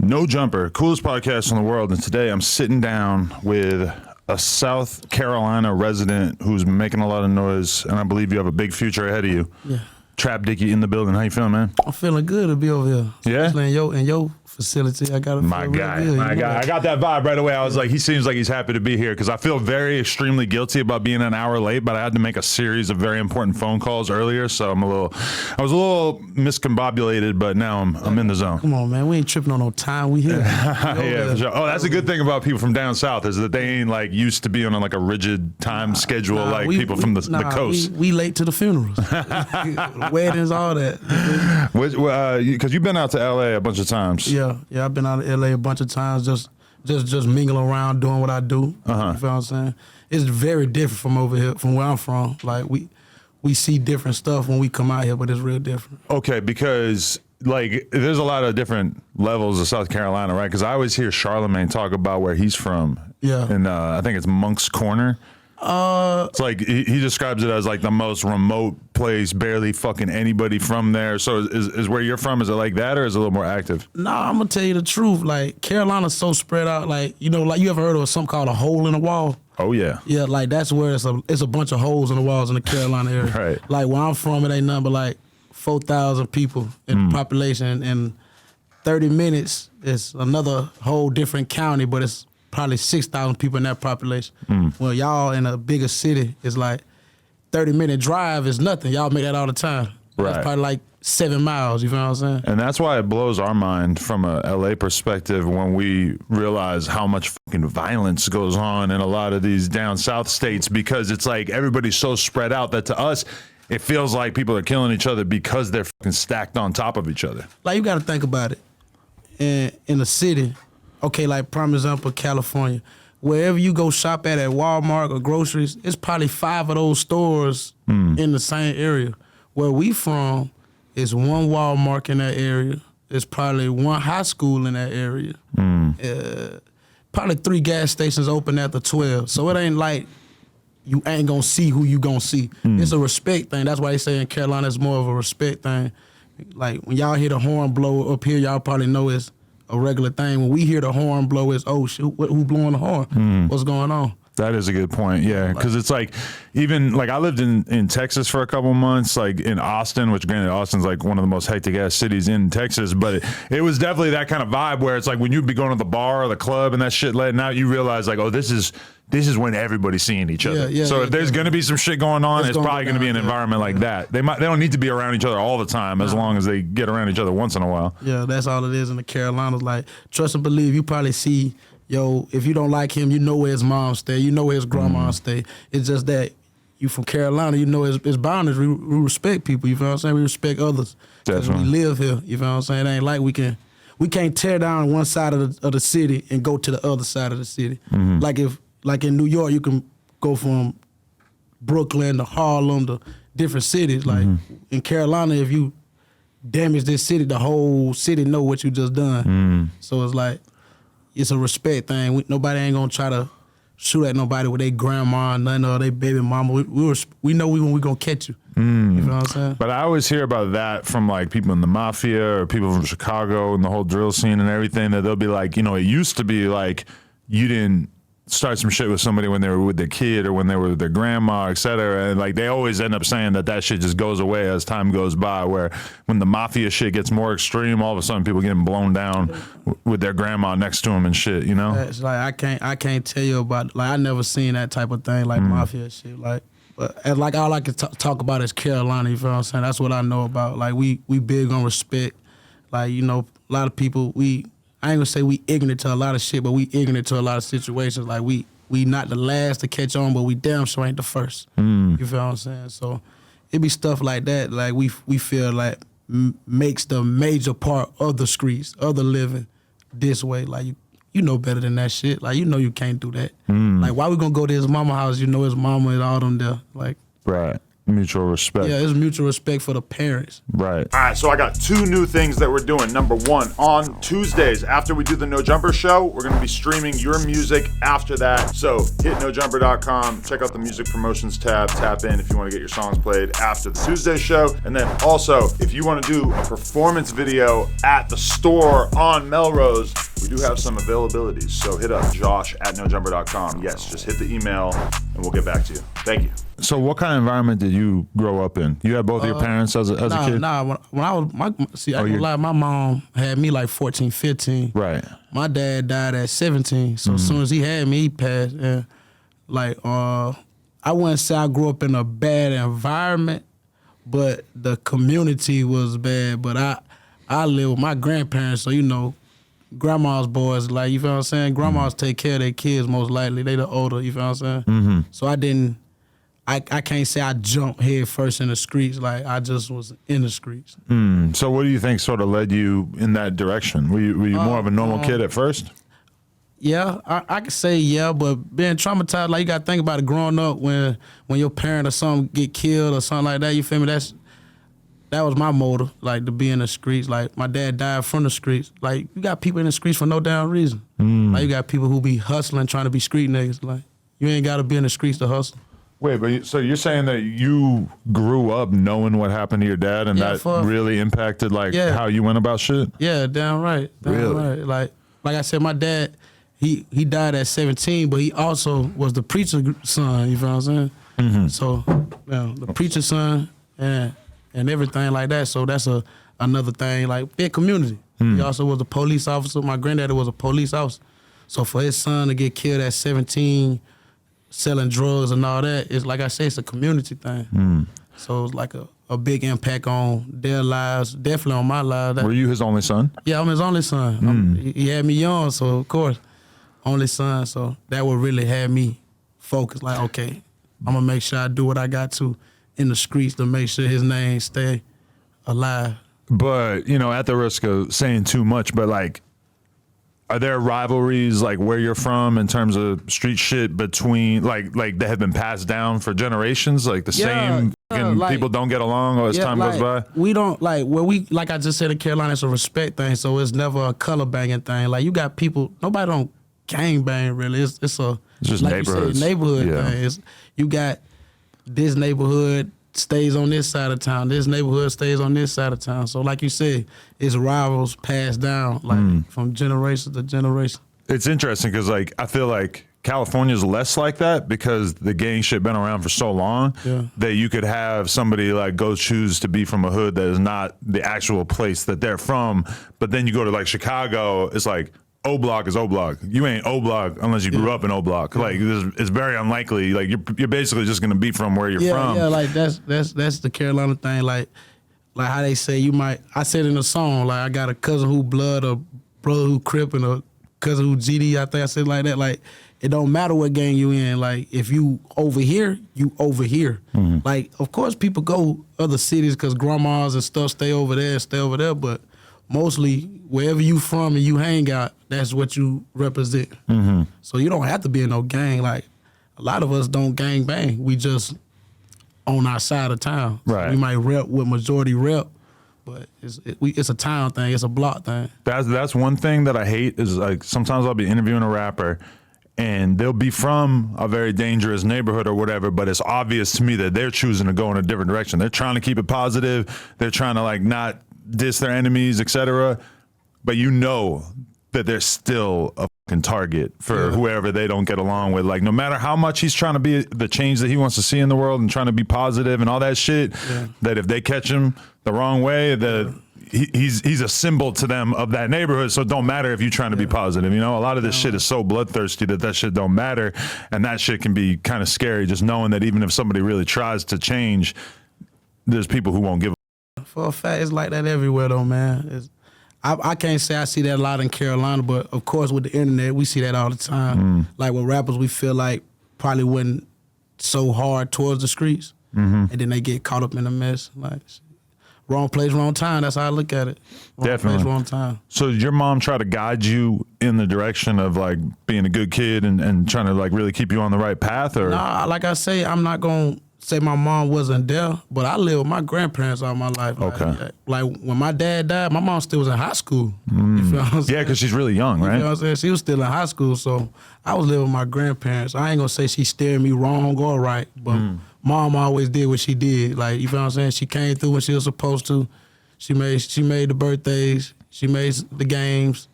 No Jumper, coolest podcast in the world. And today I'm sitting down with a South Carolina resident who's making a lot of noise, and I believe you have a big future ahead of you. Yeah. Trap Dickey in the building. How you feeling, man? I'm feeling good to be over here. Yeah? Especially in your facility. I got My guy. I got that vibe right away. I was like, he seems like he's happy to be here because I feel very extremely guilty about being an hour late, but I had to make a series of very important phone calls earlier, so I was a little miscombobulated, but now I'm in the zone. Come on, man. We ain't tripping on no time. We here. Yeah, for sure. Oh, that's a good thing about people from down south is that they ain't like used to being on like a rigid time schedule like people from the coast. We late to the funerals, weddings, all that. Because you've been out to LA a bunch of times. Yeah, I've been out of LA a bunch of times, just mingling around, doing what I do. You feel what I'm saying? It's very different from over here, from where I'm from. Like we see different stuff when we come out here, but it's real different. Okay, because like there's a lot of different levels of South Carolina, right? Because I always hear Charlemagne talk about where he's from. Yeah. And I think it's Monk's Corner. It's like he describes it as like the most remote place, barely fucking anybody from there. So is where you're from, is it like that or is it a little more active? Nah, I'm gonna tell you the truth. Like Carolina's so spread out. Like like you ever heard of something called a hole in the wall? Oh yeah. Yeah, like that's where it's a bunch of holes in the walls in the Carolina area. Right. Like where I'm from, it ain't nothing but like 4,000 people in the population. And 30 minutes is another whole different county, but it's probably 6,000 people in that population. Well, y'all in a bigger city, it's like 30-minute drive is nothing. Y'all make that all the time. Right. It's probably like 7 miles, you feel what I'm saying? And that's why it blows our mind from a LA perspective when we realize how much fucking violence goes on in a lot of these down south states, because it's like everybody's so spread out that to us, it feels like people are killing each other because they're fucking stacked on top of each other. Like you gotta think about it. In the city, okay, like prime example, California. Wherever you go shop at Walmart or groceries, it's probably 5 of those stores in the same area. Where we from, it's one Walmart in that area. It's probably one high school in that area. Probably 3 gas stations open after 12. So it ain't like you ain't gonna see who you gonna see. It's a respect thing. That's why they say in Carolina it's more of a respect thing. Like when y'all hear the horn blow up here, y'all probably know it's a regular thing. When we hear the horn blow, it's, oh shit, who blowing the horn? What's going on? That is a good point, yeah, because it's like, even like I lived in Texas for a couple months, like in Austin, which granted Austin's like one of the most hectic ass cities in Texas, but it was definitely that kind of vibe where it's like when you'd be going to the bar or the club and that shit letting out, you realize like, oh, this is when everybody's seeing each other. So if there's gonna be some shit going on, it's probably gonna be an environment like that. They don't need to be around each other all the time as long as they get around each other once in a while. Yeah, that's all it is in the Carolinas. Like, trust and believe, you probably see, if you don't like him, you know where his mom stay, you know where his grandma stay. It's just that you from Carolina, you know his boundaries. We respect people, you feel what I'm saying? We respect others. Definitely. We live here, you feel what I'm saying? It ain't like we can't tear down one side of the city and go to the other side of the city. Like in New York, you can go from Brooklyn to Harlem to different cities. Like in Carolina, if you damage this city, the whole city know what you just done. So it's like, it's a respect thing. Nobody ain't gonna try to shoot at nobody with their grandma or nothing or their baby mama. We know when we gonna catch you. You know what I'm saying? But I always hear about that from like people in the mafia or people from Chicago and the whole drill scene and everything, that they'll be like, it used to be like you didn't start some shit with somebody when they were with their kid or when they were with their grandma, et cetera. And like they always end up saying that shit just goes away as time goes by, where when the mafia shit gets more extreme, all of a sudden people getting blown down with their grandma next to them and shit, It's like I can't tell you about, like I never seen that type of thing, like mafia shit. Like, but like all I can talk about is Carolina, you feel what I'm saying? That's what I know about. Like we big on respect. Like, a lot of people, I ain't gonna say we ignorant to a lot of shit, but we ignorant to a lot of situations. Like we not the last to catch on, but we damn sure ain't the first. You feel what I'm saying? So it be stuff like that. Like we feel like makes the major part of the streets, of the living, this way. Like you know better than that shit. Like you can't do that. Like why we gonna go to his mama house? His mama and all them there. Like right. Mutual respect. Yeah, it's mutual respect for the parents. Right. All right, so I got 2 new things that we're doing. Number 1, on Tuesdays, after we do the No Jumper show, we're gonna be streaming your music after that. So hit nojumper.com, check out the music promotions tab, tap in if you wanna get your songs played after the Tuesday show. And then also, if you wanna do a performance video at the store on Melrose, we do have some availabilities. So hit up josh@nojumper.com. Yes, just hit the email and we'll get back to you. Thank you. So what kind of environment did you grow up in? You had both of your parents as a kid? Nah, when I was, I ain't gonna lie, my mom had me like 14, 15. Right. My dad died at 17, so as soon as he had me, he passed. And like, I wouldn't say I grew up in a bad environment, but the community was bad. But I lived with my grandparents, so you know, grandma's boys, like, you feel what I'm saying? Grandmas take care of their kids most likely. They the older, you feel what I'm saying? So I can't say I jumped head first in the streets. Like, I just was in the streets. So what do you think sort of led you in that direction? Were you more of a normal kid at first? Yeah, I could say yeah, but being traumatized, like, you got to think about it growing up when your parent or something get killed or something like that, you feel me? That was my motive, like, to be in the streets. Like, my dad died from the streets. Like, you got people in the streets for no damn reason. Like, you got people who be hustling, trying to be street niggas. Like, you ain't got to be in the streets to hustle. Wait, but so you're saying that you grew up knowing what happened to your dad, and that really impacted how you went about shit? Yeah, damn right. Right. Like I said, my dad, he died at 17, but he also was the preacher's son. You feel what I'm saying? So, the preacher's son and everything like that. So that's another thing. Like, big community. He also was a police officer. My granddaddy was a police officer. So for his son to get killed at 17. Selling drugs and all that, it's like I say, it's a community thing. So it's like a big impact on their lives, definitely on my life. Were you his only son? Yeah, I'm his only son. He had me young, so of course, only son. So that would really have me focused. Like, okay, I'm gonna make sure I do what I got to in the streets to make sure his name stay alive. But, you know, at the risk of saying too much, but like, are there rivalries like where you're from in terms of street shit between like that have been passed down for generations? Like the same people don't get along as time goes by? We don't like I just said in Carolina, it's a respect thing, so it's never a color banging thing. Like, you got people, nobody don't gang bang really. It's just like neighborhoods. Neighborhood thing. You got this neighborhood stays on this side of town. This neighborhood stays on this side of town. So like you said, it's rivals passed down like from generation to generation. It's interesting because like I feel like California's less like that because the gang shit been around for so long that you could have somebody like go choose to be from a hood that is not the actual place that they're from. But then you go to like Chicago, it's like O Block is O Block. You ain't O Block unless you grew up in O Block. Like it's very unlikely. Like you're basically just gonna be from where you're from. Yeah, like that's the Carolina thing. Like how they say you might. I said in the song, like, I got a cousin who blood, a brother who Crip, and a cousin who GD. I think I said like that. Like, it don't matter what gang you in. Like, if you over here, you over here. Like, of course people go other cities because grandmas and stuff stay over there, but mostly wherever you from and you hang out, that's what you represent. So you don't have to be in no gang. Like, a lot of us don't gang bang. We just on our side of town. Right. So we might rep with majority rep, but it's a town thing. It's a block thing. That's one thing that I hate is like sometimes I'll be interviewing a rapper and they'll be from a very dangerous neighborhood or whatever, but it's obvious to me that they're choosing to go in a different direction. They're trying to keep it positive. They're trying to like not diss their enemies, etc. But you know that they're still a fucking target for whoever they don't get along with. Like, no matter how much he's trying to be the change that he wants to see in the world and trying to be positive and all that shit, that if they catch him the wrong way, that he's a symbol to them of that neighborhood. So it don't matter if you're trying to be positive. You know, a lot of this shit is so bloodthirsty that shit don't matter. And that shit can be kind of scary, just knowing that even if somebody really tries to change, there's people who won't give a for a fact, it's like that everywhere though, man. I can't say I see that a lot in Carolina, but of course with the internet, we see that all the time. Like with rappers, we feel like probably went so hard towards the streets, and then they get caught up in the mess. Like, wrong place, wrong time. That's how I look at it. Wrong place, wrong time. So did your mom try to guide you in the direction of like being a good kid and trying to like really keep you on the right path? Or nah, like I say, I'm not gonna say my mom wasn't there, but I lived with my grandparents all my life. Okay. Like when my dad died, my mom still was in high school. You feel what I'm saying? Yeah, because she's really young, right? You know what I'm saying? She was still in high school, so I was living with my grandparents. I ain't gonna say she steered me wrong or right, but mom always did what she did. Like, you feel what I'm saying? She came through when she was supposed to. She made the birthdays. She made the games.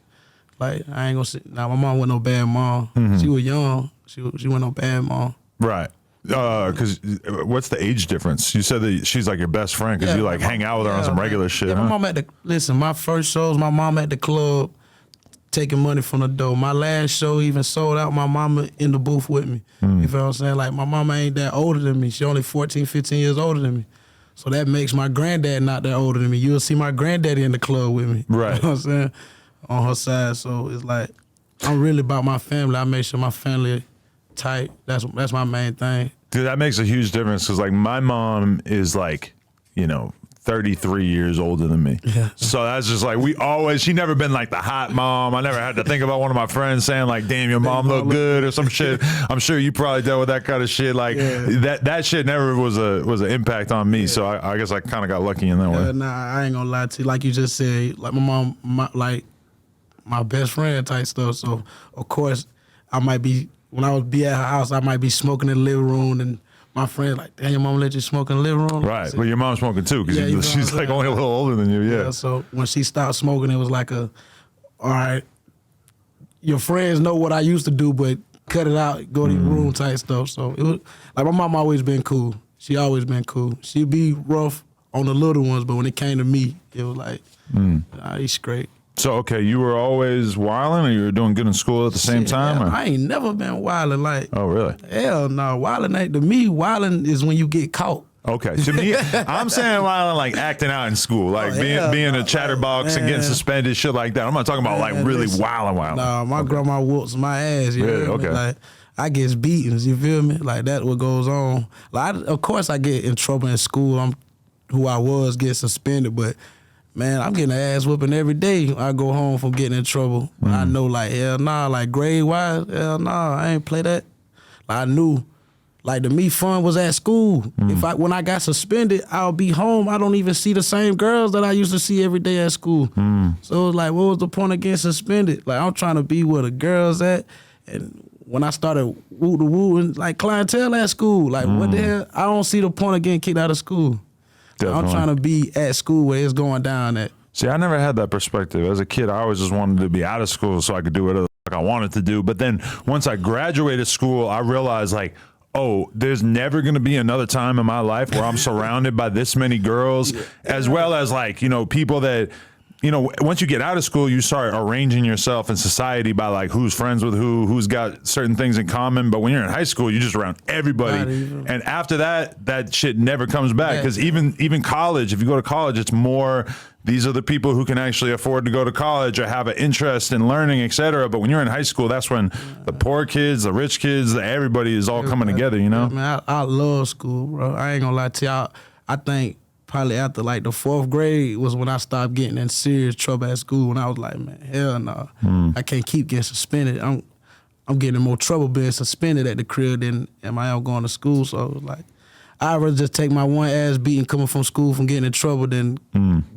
Like, I ain't gonna say, nah, my mom wasn't no bad mom. She was young. She wasn't no bad mom. Right. Because what's the age difference? You said that she's like your best friend because you like hang out with her on some regular shit. Yeah, huh? my mom my first shows, my mom at the club taking money from the door. My last show even sold out, my mama in the booth with me. You feel what I'm saying? Like, my mama ain't that older than me. She only 14, 15 years older than me. So that makes my granddad not that older than me. You'll see my granddaddy in the club with me. Right. You know what I'm saying? On her side. So it's like, I'm really about my family. I make sure my family tight. That's my main thing. Dude, that makes a huge difference because like my mom is like, 33 years older than me. Yeah. So that's just like she never been like the hot mom. I never had to think about one of my friends saying like, damn, your mom look good or some shit. I'm sure you probably dealt with that kind of shit. Like that shit never was an impact on me. So I guess I kind of got lucky in that way. Nah, I ain't gonna lie to you. Like you just said, like my mom, my best friend type stuff. So of course I might be, when I would be at her house, I might be smoking in the living room, and my friend like, damn, your mom let you smoke in the living room? Right. Well, your mom's smoking too because she's like only a little older than you. Yeah. So when she stopped smoking, it was like all right, your friends know what I used to do, but cut it out, go to your room type stuff. So it was like, my mom always been cool. She always been cool. She'd be rough on the little ones, but when it came to me, it was like, he's straight. So, okay, you were always wilding or you were doing good in school at the same time? Or? I ain't never been wilding. Like, oh, really? Hell no. Wilding ain't, to me, wilding is when you get caught. Okay, to me, I'm saying wilding like acting out in school, like being a chatterbox and getting suspended, shit like that. I'm not talking about like really wilding. Nah, my grandma whoops my ass. You really? Feel me? Okay. Like, I get beatings, you feel me? Like, that's what goes on. Like, of course I get in trouble in school. I'm who I was, get suspended, but man, I'm getting an ass whooping every day. I go home from getting in trouble. I know, like, hell nah, like grade wise, hell nah, I ain't play that. Like, I knew, like, to me, fun was at school. When I got suspended, I'll be home. I don't even see the same girls that I used to see every day at school. So it was like, what was the point of getting suspended? Like, I'm trying to be where the girls at. And when I started woo and like clientele at school, like, what the hell? I don't see the point of getting kicked out of school. Definitely. I'm trying to be at school where it's going down at. See, I never had that perspective. As a kid, I always just wanted to be out of school so I could do whatever I wanted to do. But then once I graduated school, I realized like, oh, there's never going to be another time in my life where I'm surrounded by this many girls, as well as like, people that, once you get out of school, you start arranging yourself in society by like who's friends with who's got certain things in common. But when you're in high school, you're just around everybody. And after that shit never comes back. Because even college, if you go to college, it's more, these are the people who can actually afford to go to college or have an interest in learning, et cetera. But when you're in high school, that's when the poor kids, the rich kids, everybody is all coming together, Yeah, man, I love school, bro. I ain't gonna lie to y'all. I think probably after like the 4th grade was when I stopped getting in serious trouble at school. When I was like, man, hell no, I can't keep getting suspended. I'm getting in more trouble being suspended at the crib than am I out going to school. So it was like, I'd rather just take my one ass beating coming from school from getting in trouble than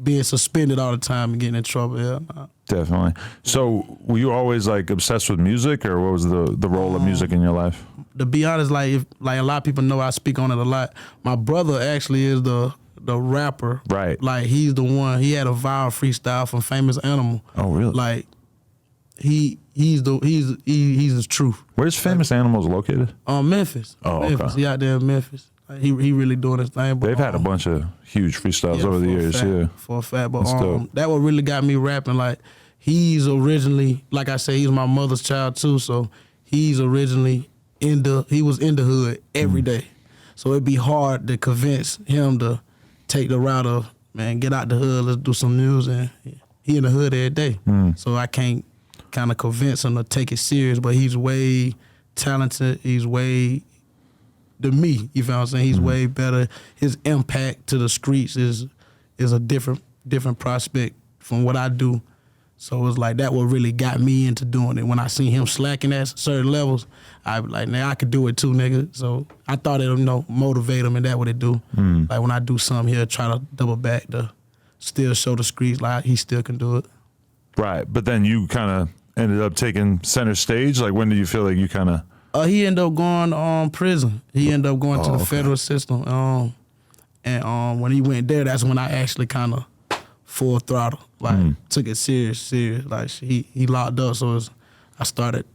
being suspended all the time and getting in trouble. Hell no. Definitely. So were you always like obsessed with music, or what was the role of music in your life? To be honest, like a lot of people know I speak on it a lot. My brother actually is the rapper. Right. Like, he's the one. He had a viral freestyle from Famous Animal. Oh, really? Like, he's the truth. Where's Famous Animals located? Memphis. Oh, Memphis. okay. He out there in Memphis. Like, he really doing his thing. But they've had a bunch of huge freestyles over the years. For a fact. But that what really got me rapping. Like, he's originally, like I say, he's my mother's child too. So he's originally he was in the hood every day. So it'd be hard to convince him to take the route of, man, get out the hood, let's do some music. He in the hood every day. So I can't kind of convince him to take it serious, but he's way talented. He's way, to me, you feel what I'm saying? He's way better. His impact to the streets is a different prospect from what I do. So it was like that what really got me into doing it. When I seen him slacking at certain levels, I be like, nah, I could do it too, nigga. So I thought it'll, motivate him, and that what it do. Like when I do something, he'll try to double back to still show the streets like he still can do it. Right, but then you kind of ended up taking center stage. Like when did you feel like you kind of? He ended up going to prison. He ended up going to the federal system. And when he went there, that's when I actually kind of full throttle, like took it serious. Like he locked up, so I started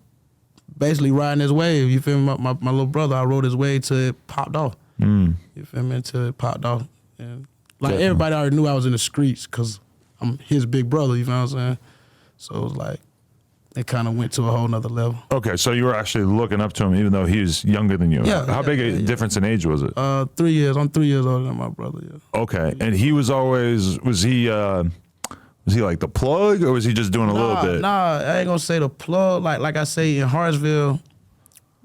basically riding his wave. You feel me? My little brother, I rode his wave till it popped off. You feel me? Until it popped off, and like everybody already knew I was in the streets because I'm his big brother. You feel what I'm saying? So it was like it kind of went to a whole nother level. Okay, so you were actually looking up to him even though he was younger than you. Yeah. How big a difference in age was it? 3 years. I'm 3 years older than my brother. Yeah. Okay, and he was always was he like the plug or was he just doing a little bit? Nah, I ain't gonna say the plug. Like I say in Hartsville,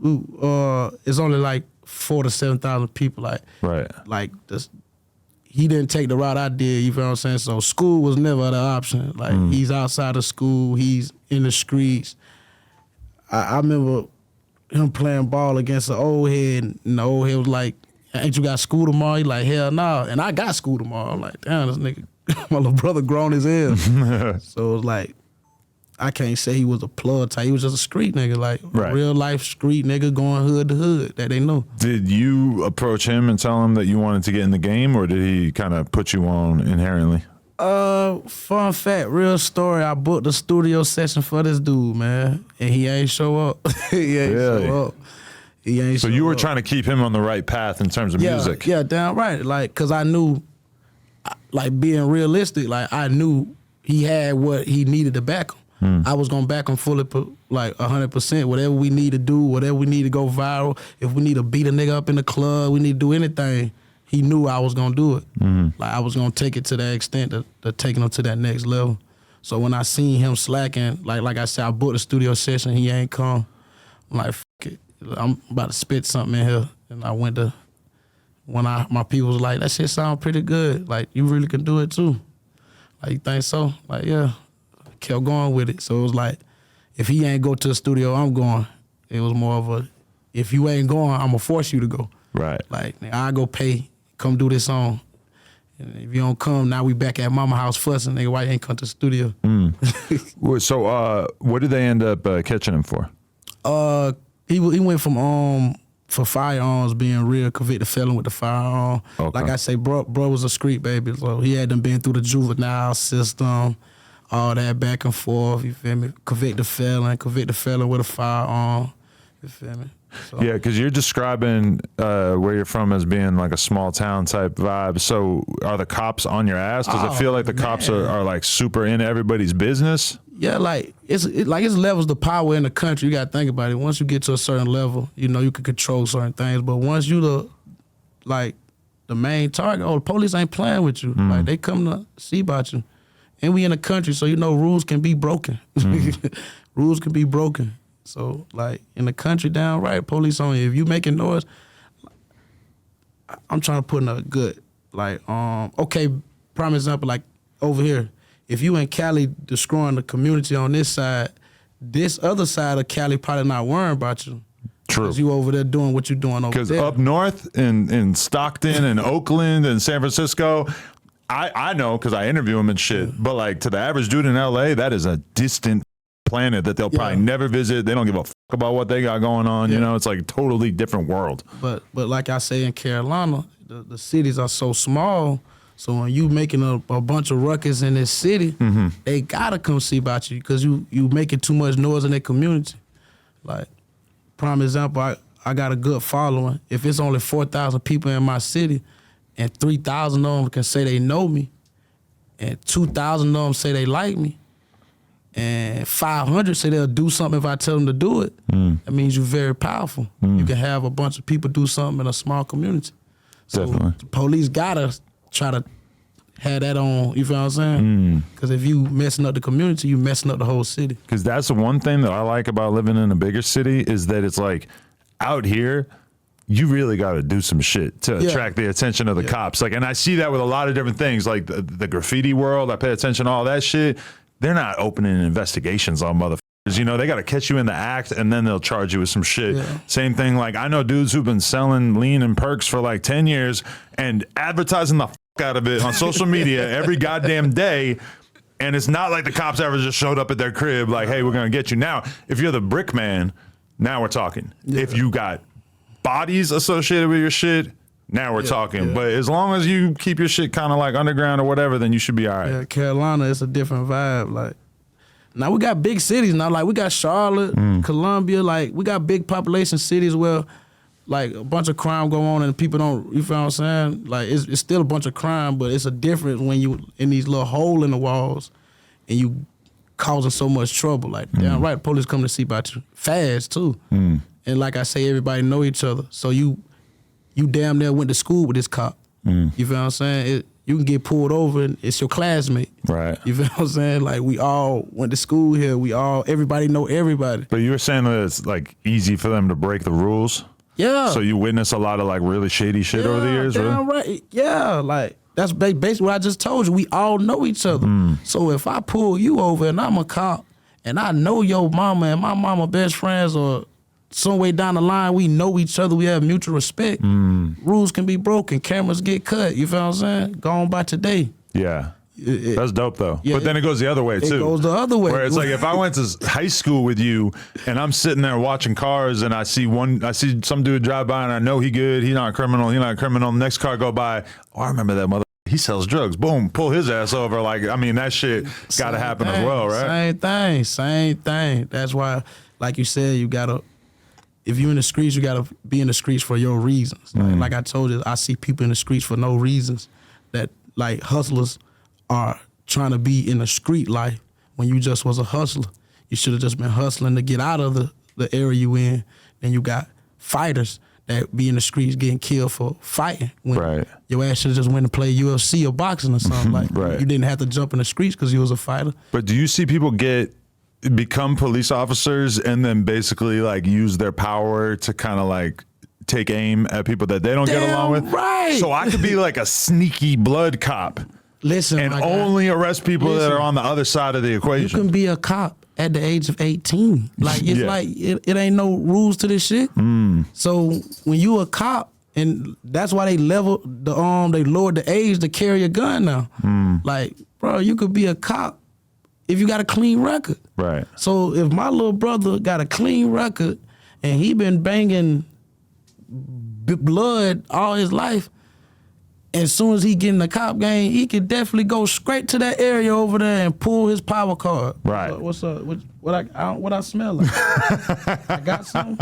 it's only like 4,000 to 7,000 people. Like this. He didn't take the route I did, you feel what I'm saying? So school was never the option. Like he's outside of school, he's in the streets. I remember him playing ball against an old head, and the old head was like, ain't you got school tomorrow? He like, hell no. Nah. And I got school tomorrow. I'm like, damn, this nigga, my little brother grown as hell. So it was like, I can't say he was a plug type. He was just a street nigga, like a real life street nigga going hood to hood that they know. Did you approach him and tell him that you wanted to get in the game, or did he kind of put you on inherently? Fun fact, real story. I booked a studio session for this dude, man, and he ain't show up. He ain't show up. He ain't. So you were trying to keep him on the right path in terms of music. Yeah, damn right. Like, cause I knew, like being realistic, like I knew he had what he needed to back him. I was gonna back him fully, like 100%. Whatever we need to do, whatever we need to go viral. If we need to beat a nigga up in the club, we need to do anything. He knew I was gonna do it. Like I was gonna take it to that extent, to taking him to that next level. So when I seen him slacking, like I said, I booked a studio session. He ain't come. I'm like, fuck it. I'm about to spit something in here, and I went to. My people was like, that shit sound pretty good. Like you really can do it too. Like you think so? Like yeah. Kept going with it. So it was like, if he ain't go to the studio, I'm going. It was more of a, if you ain't going, I'm gonna force you to go. Right. Like, I go pay, come do this song. And if you don't come, now we back at mama house fussing. Nigga, why you ain't come to the studio? So what did they end up catching him for? He went from for firearms, being real convicted felon with the firearm. Okay. Like I say, bro was a street baby. So he had been through the juvenile system. All that back and forth, you feel me? Convicted felon with a firearm, you feel me? So. Yeah, because you're describing where you're from as being like a small town type vibe. So are the cops on your ass? Does it feel like the cops are like super into everybody's business? Yeah, like it's levels of power in the country. You got to think about it. Once you get to a certain level, you can control certain things. But once you the main target, the police ain't playing with you. Like they come to see about you. And we in the country, so rules can be broken. Rules can be broken. So, like, in the country downright, police on you. If you making noise, I'm trying to put in a good, like, okay, prime example, like, over here, if you in Cali destroying the community on this side, this other side of Cali probably not worrying about you. True. Because you over there doing what you doing over there. Because up north in Stockton and Oakland and San Francisco, I know because I interview them and shit, but like to the average dude in LA, that is a distant planet that they'll probably never visit. They don't give a fuck about what they got going on. It's like a totally different world. But like I say in Carolina, the cities are so small. So when you making a bunch of ruckus in this city, they gotta come see about you because you making too much noise in their community. Like, prime example, I got a good following. If it's only 4,000 people in my city, and 3,000 of them can say they know me, and 2,000 of them say they like me, and 500 say they'll do something if I tell them to do it, that means you're very powerful. You can have a bunch of people do something in a small community. So the police gotta try to have that on, you feel what I'm saying? Because if you messing up the community, you messing up the whole city. Because that's the one thing that I like about living in a bigger city is that it's like, out here, you really got to do some shit to attract the attention of the cops. Like, and I see that with a lot of different things, like the graffiti world. I pay attention to all that shit. they're not opening investigations on motherfuckers. You know, they got to catch you in the act and then they'll charge you with some shit. Yeah. Same thing. Like, I know dudes who've been selling lean and perks for like 10 years and advertising the out of it on social media every goddamn day. And it's not like the cops ever just showed up at their crib like, hey, we're going to get you. Now, if you're the brick man, now we're talking. Yeah. If you got bodies associated with your shit, now we're talking. Yeah. But as long as you keep your shit kind of like underground or whatever, then you should be all right. Yeah, Carolina, it's a different vibe. Like, now we got big cities now. Like, we got Charlotte, Columbia. Like, we got big population cities where, like, a bunch of crime go on and people don't, you feel what I'm saying? Like, it's still a bunch of crime, but it's a difference when you in these little hole in the walls and you causing so much trouble. Like, damn right, police come to see about you fast, too. And like I say, everybody know each other. So you damn near went to school with this cop. You feel what I'm saying? You can get pulled over and it's your classmate. Right. You feel what I'm saying? Like, we all went to school here. Everybody know everybody. But you were saying that it's, like, easy for them to break the rules? Yeah. So you witness a lot of, like, really shady shit over the years, damn really? Right. Yeah, like, that's basically what I just told you. We all know each other. So if I pull you over and I'm a cop and I know your mama and my mama best friends or some way down the line, we know each other, we have mutual respect, rules can be broken, cameras get cut, you feel what I'm saying? Gone by today. Yeah. That's dope, though. Yeah, but then it goes the other way, too. It goes the other way. Where it's like, if I went to high school with you and I'm sitting there watching cars and I see some dude drive by and I know he good, he not a criminal, next car go by, oh, I remember that mother, he sells drugs, boom, pull his ass over. Like, I mean, that shit got to happen as well, right? Same thing. That's why, like you said, you got to, if you're in the streets, you got to be in the streets for your reasons. Like I told you, I see people in the streets for no reasons that, like, hustlers are trying to be in the street life when you just was a hustler. You should have just been hustling to get out of the area you in. And you got fighters that be in the streets getting killed for fighting. When your ass should have just went to play UFC or boxing or something. Like, you didn't have to jump in the streets because you was a fighter. But do you see people become police officers and then basically, like, use their power to kind of, like, take aim at people that they don't get along with? Right. So I could be like a sneaky blood cop. Listen, and only arrest people that are on the other side of the equation. You can be a cop at the age of 18. Like, it's like, it ain't no rules to this shit. So when you a cop, and that's why they they lowered the age to carry a gun now. Like, bro, you could be a cop if you got a clean record. Right. So if my little brother got a clean record and he been banging blood all his life, as soon as he get in the cop game, he could definitely go straight to that area over there and pull his power card. Right. What's up? What I smell like? I got something?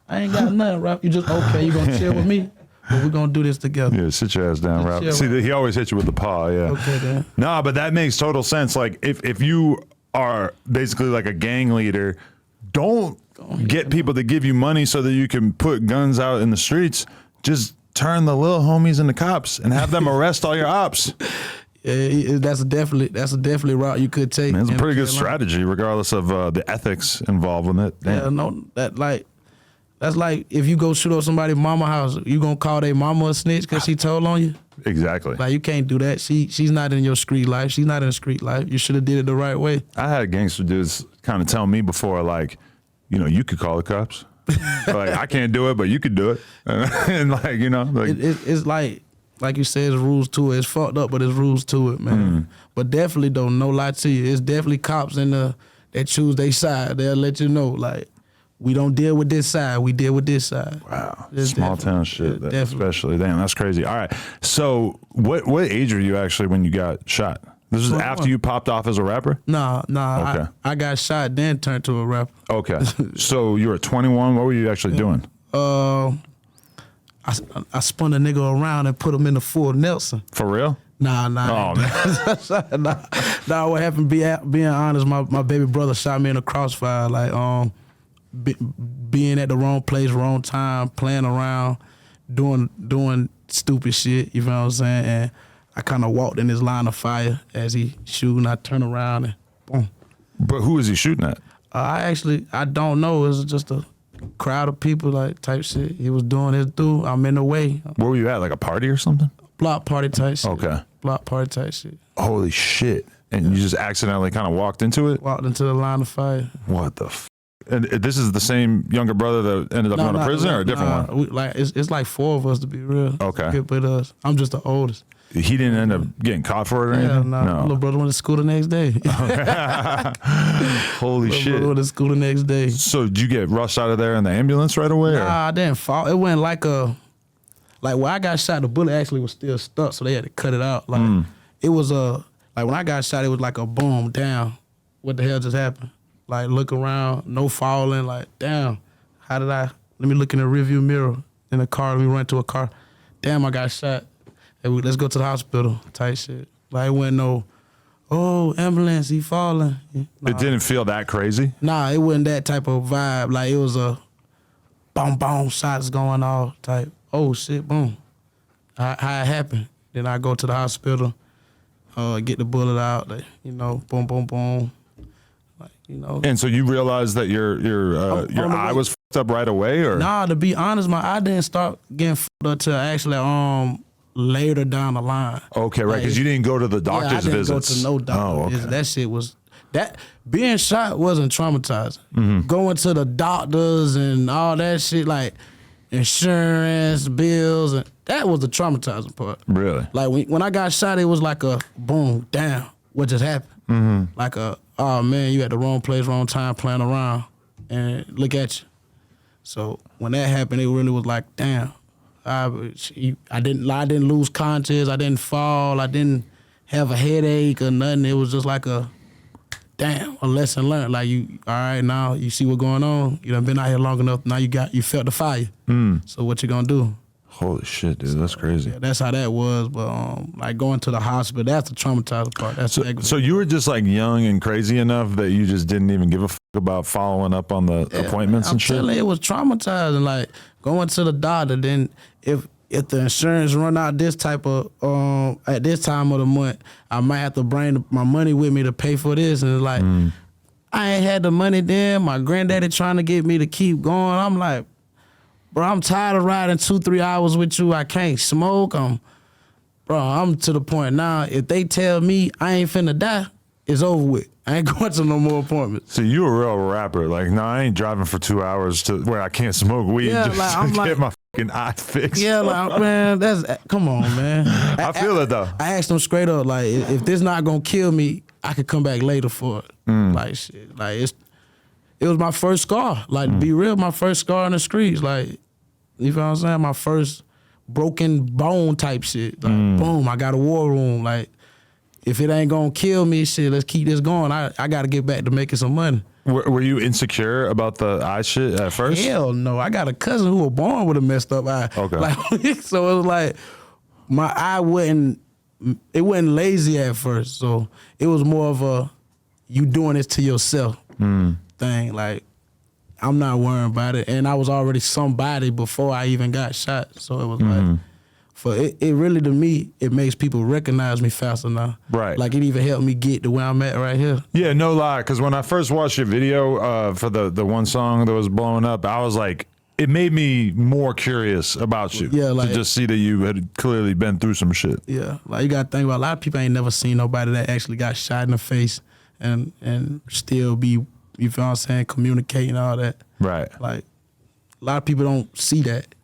I ain't got nothing, Rap. You just, okay, you gonna chill with me? But we're gonna do this together. Yeah, sit your ass down, Rap. See, he always hits you with the paw, yeah. Okay, then. Nah, but that makes total sense. Like, if you are basically like a gang leader, don't get people to give you money so that you can put guns out in the streets. Just turn the little homies into cops and have them arrest all your ops. Yeah, that's definitely route you could take. It's a pretty good strategy, regardless of the ethics involved with it. Damn. Yeah, no, that's like if you go shoot up somebody's mama house, you gonna call their mama a snitch because she told on you? Exactly. Like, you can't do that. She's not in your street life. She's not in the street life. You should have did it the right way. I had gangster dudes kind of tell me before, like, you could call the cops. Like, I can't do it, but you could do it. And like, like it's like you said, there's rules to it. It's fucked up, but there's rules to it, man. But definitely, don't no lie to you. It's definitely cops that choose their side. They'll let you know, like, we don't deal with this side. We deal with this side. Wow, small town shit, especially. Damn, that's crazy. All right, so what age were you actually when you got shot? This is after you popped off as a rapper? Nah. Okay. I got shot, then turned to a rapper. Okay. So you were 21. What were you actually doing? I spun a nigga around and put him in the full Nelson. For real? Nah. Oh, man. Nah, what happened, being honest, my baby brother shot me in a crossfire. Like, being at the wrong place, wrong time, playing around, doing stupid shit, you know what I'm saying? And I kind of walked in his line of fire as he shooting. I turn around and boom. But who was he shooting at? I don't know. It was just a crowd of people, like, type shit. He was doing his do. I'm in the way. Where were you at? Like a party or something? Block party type shit. Okay. Block party type shit. Holy shit. And you just accidentally kind of walked into it? Walked into the line of fire. What the f? And this is the same younger brother that ended up going to prison, or a different one? It's like 4 of us, to be real. Okay. With us. I'm just the oldest. He didn't end up getting caught for it or anything? No. My little brother went to school the next day. Holy shit. Brother went to school the next day. So did you get rushed out of there in the ambulance right away? Nah, I didn't fall. It went like where I got shot, the bullet actually was still stuck, so they had to cut it out. Like it was like when I got shot, it was like a boom, down. What the hell just happened? Like look around, no falling, like damn, let me look in the rearview mirror in the car, let me run to a car. Damn, I got shot. Hey, let's go to the hospital type shit. Like it wasn't no, oh, ambulance, he falling. Nah. It didn't feel that crazy? Nah, it wasn't that type of vibe. Like it was a boom, boom, shots going off type. Oh shit, boom. How it happened. Then I go to the hospital, get the bullet out, like, boom, boom, boom. Like, And so you realized that your eye was fucked up right away, or? Nah, to be honest, my eye didn't start getting fucked up till actually later down the line. Okay, right, because you didn't go to the doctor's visits. I didn't go to no doctor visits. That shit was, being shot wasn't traumatizing. Going to the doctors and all that shit, like insurance, bills, and that was the traumatizing part. Really? Like when I got shot, it was like a boom, damn, what just happened? Like oh man, you at the wrong place, wrong time, playing around, and look at you. So when that happened, it really was like, damn. I didn't lose conscious. I didn't fall. I didn't have a headache or nothing. It was just like a lesson learned. Like all right, now you see what's going on. You done been out here long enough. Now you felt the fire. So what you gonna do? Holy shit, dude, that's crazy. Yeah, that's how that was. But like going to the hospital, that's the traumatizing part. That's so you were just like young and crazy enough that you just didn't even give a fuck about following up on the appointments and shit? I'm telling you, it was traumatizing. Like going to the doctor, then if the insurance run out this type of at this time of the month, I might have to bring my money with me to pay for this. And it's like I ain't had the money then. My granddaddy trying to get me to keep going. I'm like, bro, I'm tired of riding 2-3 hours with you. I can't smoke. I'm to the point now, if they tell me I ain't finna die, it's over with. I ain't going to no more appointments. So you a real rapper. Like, no, I ain't driving for 2 hours to where I can't smoke weed just to get my fucking eye fixed. Yeah, like, man, come on, man. I feel it, though. I asked them straight up, like, if this not gonna kill me, I could come back later for it. Like, shit. Like, it was my first scar. Like, to be real, my first scar in the streets. Like, you feel what I'm saying? My first broken bone type shit. Like, boom, I got a war room. Like, if it ain't gonna kill me, shit, let's keep this going. I gotta get back to making some money. Were you insecure about the eye shit at first? Hell no. I got a cousin who was born with a messed up eye. Okay. Like, so it was like, my eye wasn't lazy at first. So it was more of a, you doing this to yourself thing. Like, I'm not worrying about it. And I was already somebody before I even got shot. So it was like, it really, to me, it makes people recognize me faster now. Right. Like, it even helped me get to where I'm at right here. Yeah, no lie. Because when I first watched your video for the one song that was blowing up, I was like, it made me more curious about you. Yeah, like, to just see that you had clearly been through some shit. Yeah, like, you got to think about, a lot of people ain't never seen nobody that actually got shot in the face and still be, you feel what I'm saying, communicating all that. Right. Like, a lot of people don't see that.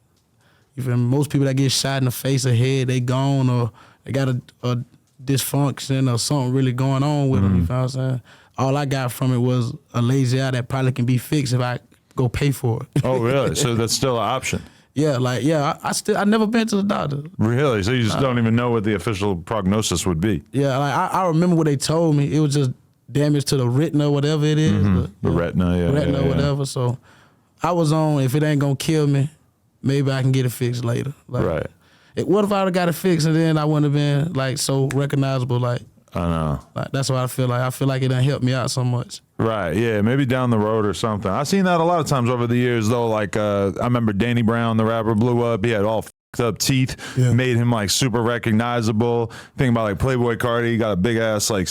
You feel me? Most people that get shot in the face or head, they gone, or they got a dysfunction or something really going on with them. You feel what I'm saying? All I got from it was a lazy eye that probably can be fixed if I go pay for it. Oh, really? So that's still an option? Yeah, like, I never been to the doctor. Really? So you just don't even know what the official prognosis would be? Yeah, like, I remember what they told me. It was just damage to the retina, whatever it is. The retina, yeah. Retina, whatever. So I was on, if it ain't gonna kill me, maybe I can get it fixed later. Like, right. What if I would've got it fixed and then I wouldn't have been, like, so recognizable? Like, I know. Like, that's what I feel like. I feel like it done helped me out so much. Right, yeah, maybe down the road or something. I've seen that a lot of times over the years, though. Like, I remember Danny Brown, the rapper, blew up. He had all fucked up teeth, made him, like, super recognizable. Think about, like, Playboy Cardi, got a big-ass, like,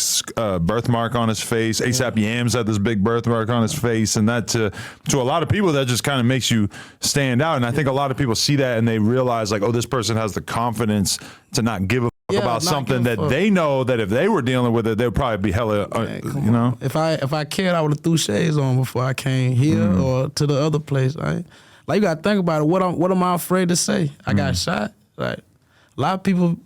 birthmark on his face. ASAP Yams had this big birthmark on his face, and that to a lot of people, that just kind of makes you stand out. And I think a lot of people see that and they realize, like, oh, this person has the confidence to not give a about something that they know that if they were dealing with it, they'd probably be hella, you know? If I cared, I would have threw shades on before I came here or to the other place. Right? Like, you gotta think about it. What am I afraid to say? I got shot. Like, a lot of people,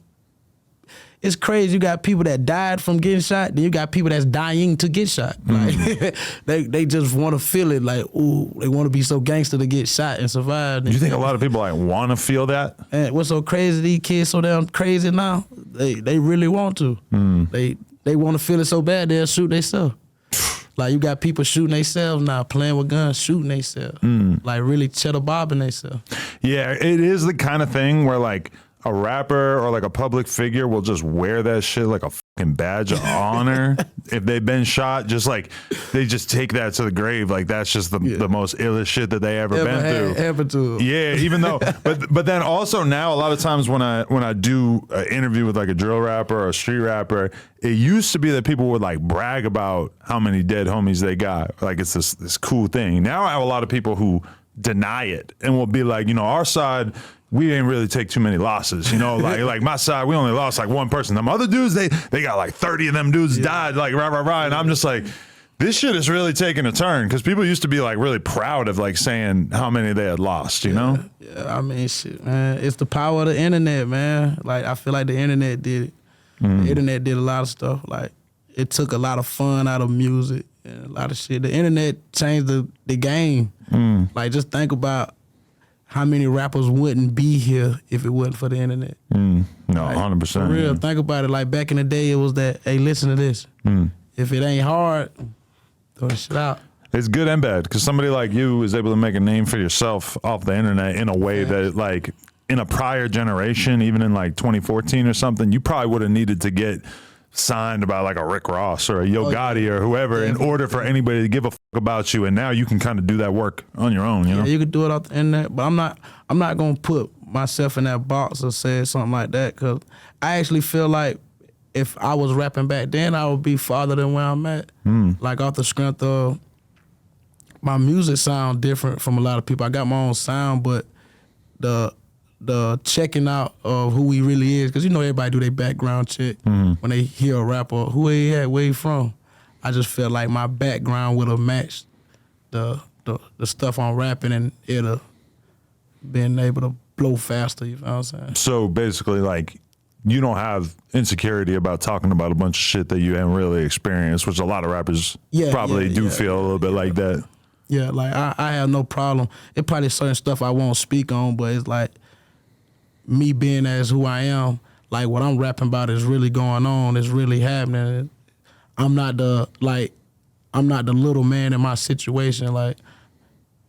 it's crazy. You got people that died from getting shot, then you got people that's dying to get shot. Like, they just want to feel it. Like, ooh, they want to be so gangster to get shot and survive. Do you think a lot of people like want to feel that? And what's so crazy? These kids so damn crazy now. They really want to. They want to feel it so bad they'll shoot themselves. Like, you got people shooting themselves now, playing with guns, shooting themselves. Like, really cheddar bobbing themselves. Yeah, it is the kind of thing where like a rapper or like a public figure will just wear that shit like a fucking badge of honor if they've been shot. Just like they just take that to the grave. Like, that's just the most illest shit that they ever been through. Yeah, even though, but then also now a lot of times when I do an interview with like a drill rapper or a street rapper, it used to be that people would like brag about how many dead homies they got. Like, it's this cool thing. Now I have a lot of people who deny it and will be like, you know, our side, we didn't really take too many losses, you know, like my side, we only lost like one person. Them other dudes, they got like 30 of them dudes died, like rah. And I'm just like, this shit is really taking a turn, because people used to be like really proud of like saying how many they had lost, you know? Yeah, I mean, shit, man. It's the power of the internet, man. Like, I feel like the internet did it. The internet did a lot of stuff. Like, it took a lot of fun out of music and a lot of shit. The internet changed the game. Like, just think about how many rappers wouldn't be here if it wasn't for the internet. No, like, 100%. For real, think about it. Like, back in the day, it was that, hey, listen to this. If it ain't hard, throw the shit out. It's good and bad, because somebody like you is able to make a name for yourself off the internet in a way that, like, in a prior generation, even in like 2014 or something, you probably would have needed to get signed by like a Rick Ross or a Yo Gotti or whoever in order for anybody to give a fuck about you. And now you can kind of do that work on your own, you know? You could do it off the internet, but I'm not gonna put myself in that box or say something like that, because I actually feel like if I was rapping back then, I would be farther than where I'm at. Like, off the strength of my music sound different from a lot of people. I got my own sound, but the checking out of who he really is, because you know everybody do their background check when they hear a rapper, who he at, where he from. I just felt like my background would have matched the stuff I'm rapping, and it'd have been able to blow faster, you know what I'm saying? So basically, like, you don't have insecurity about talking about a bunch of shit that you haven't really experienced, which a lot of rappers probably do feel a little bit like that. Yeah, like, I have no problem. It probably certain stuff I won't speak on, but it's like, me being as who I am, like, what I'm rapping about is really going on, it's really happening. I'm not the little man in my situation. Like,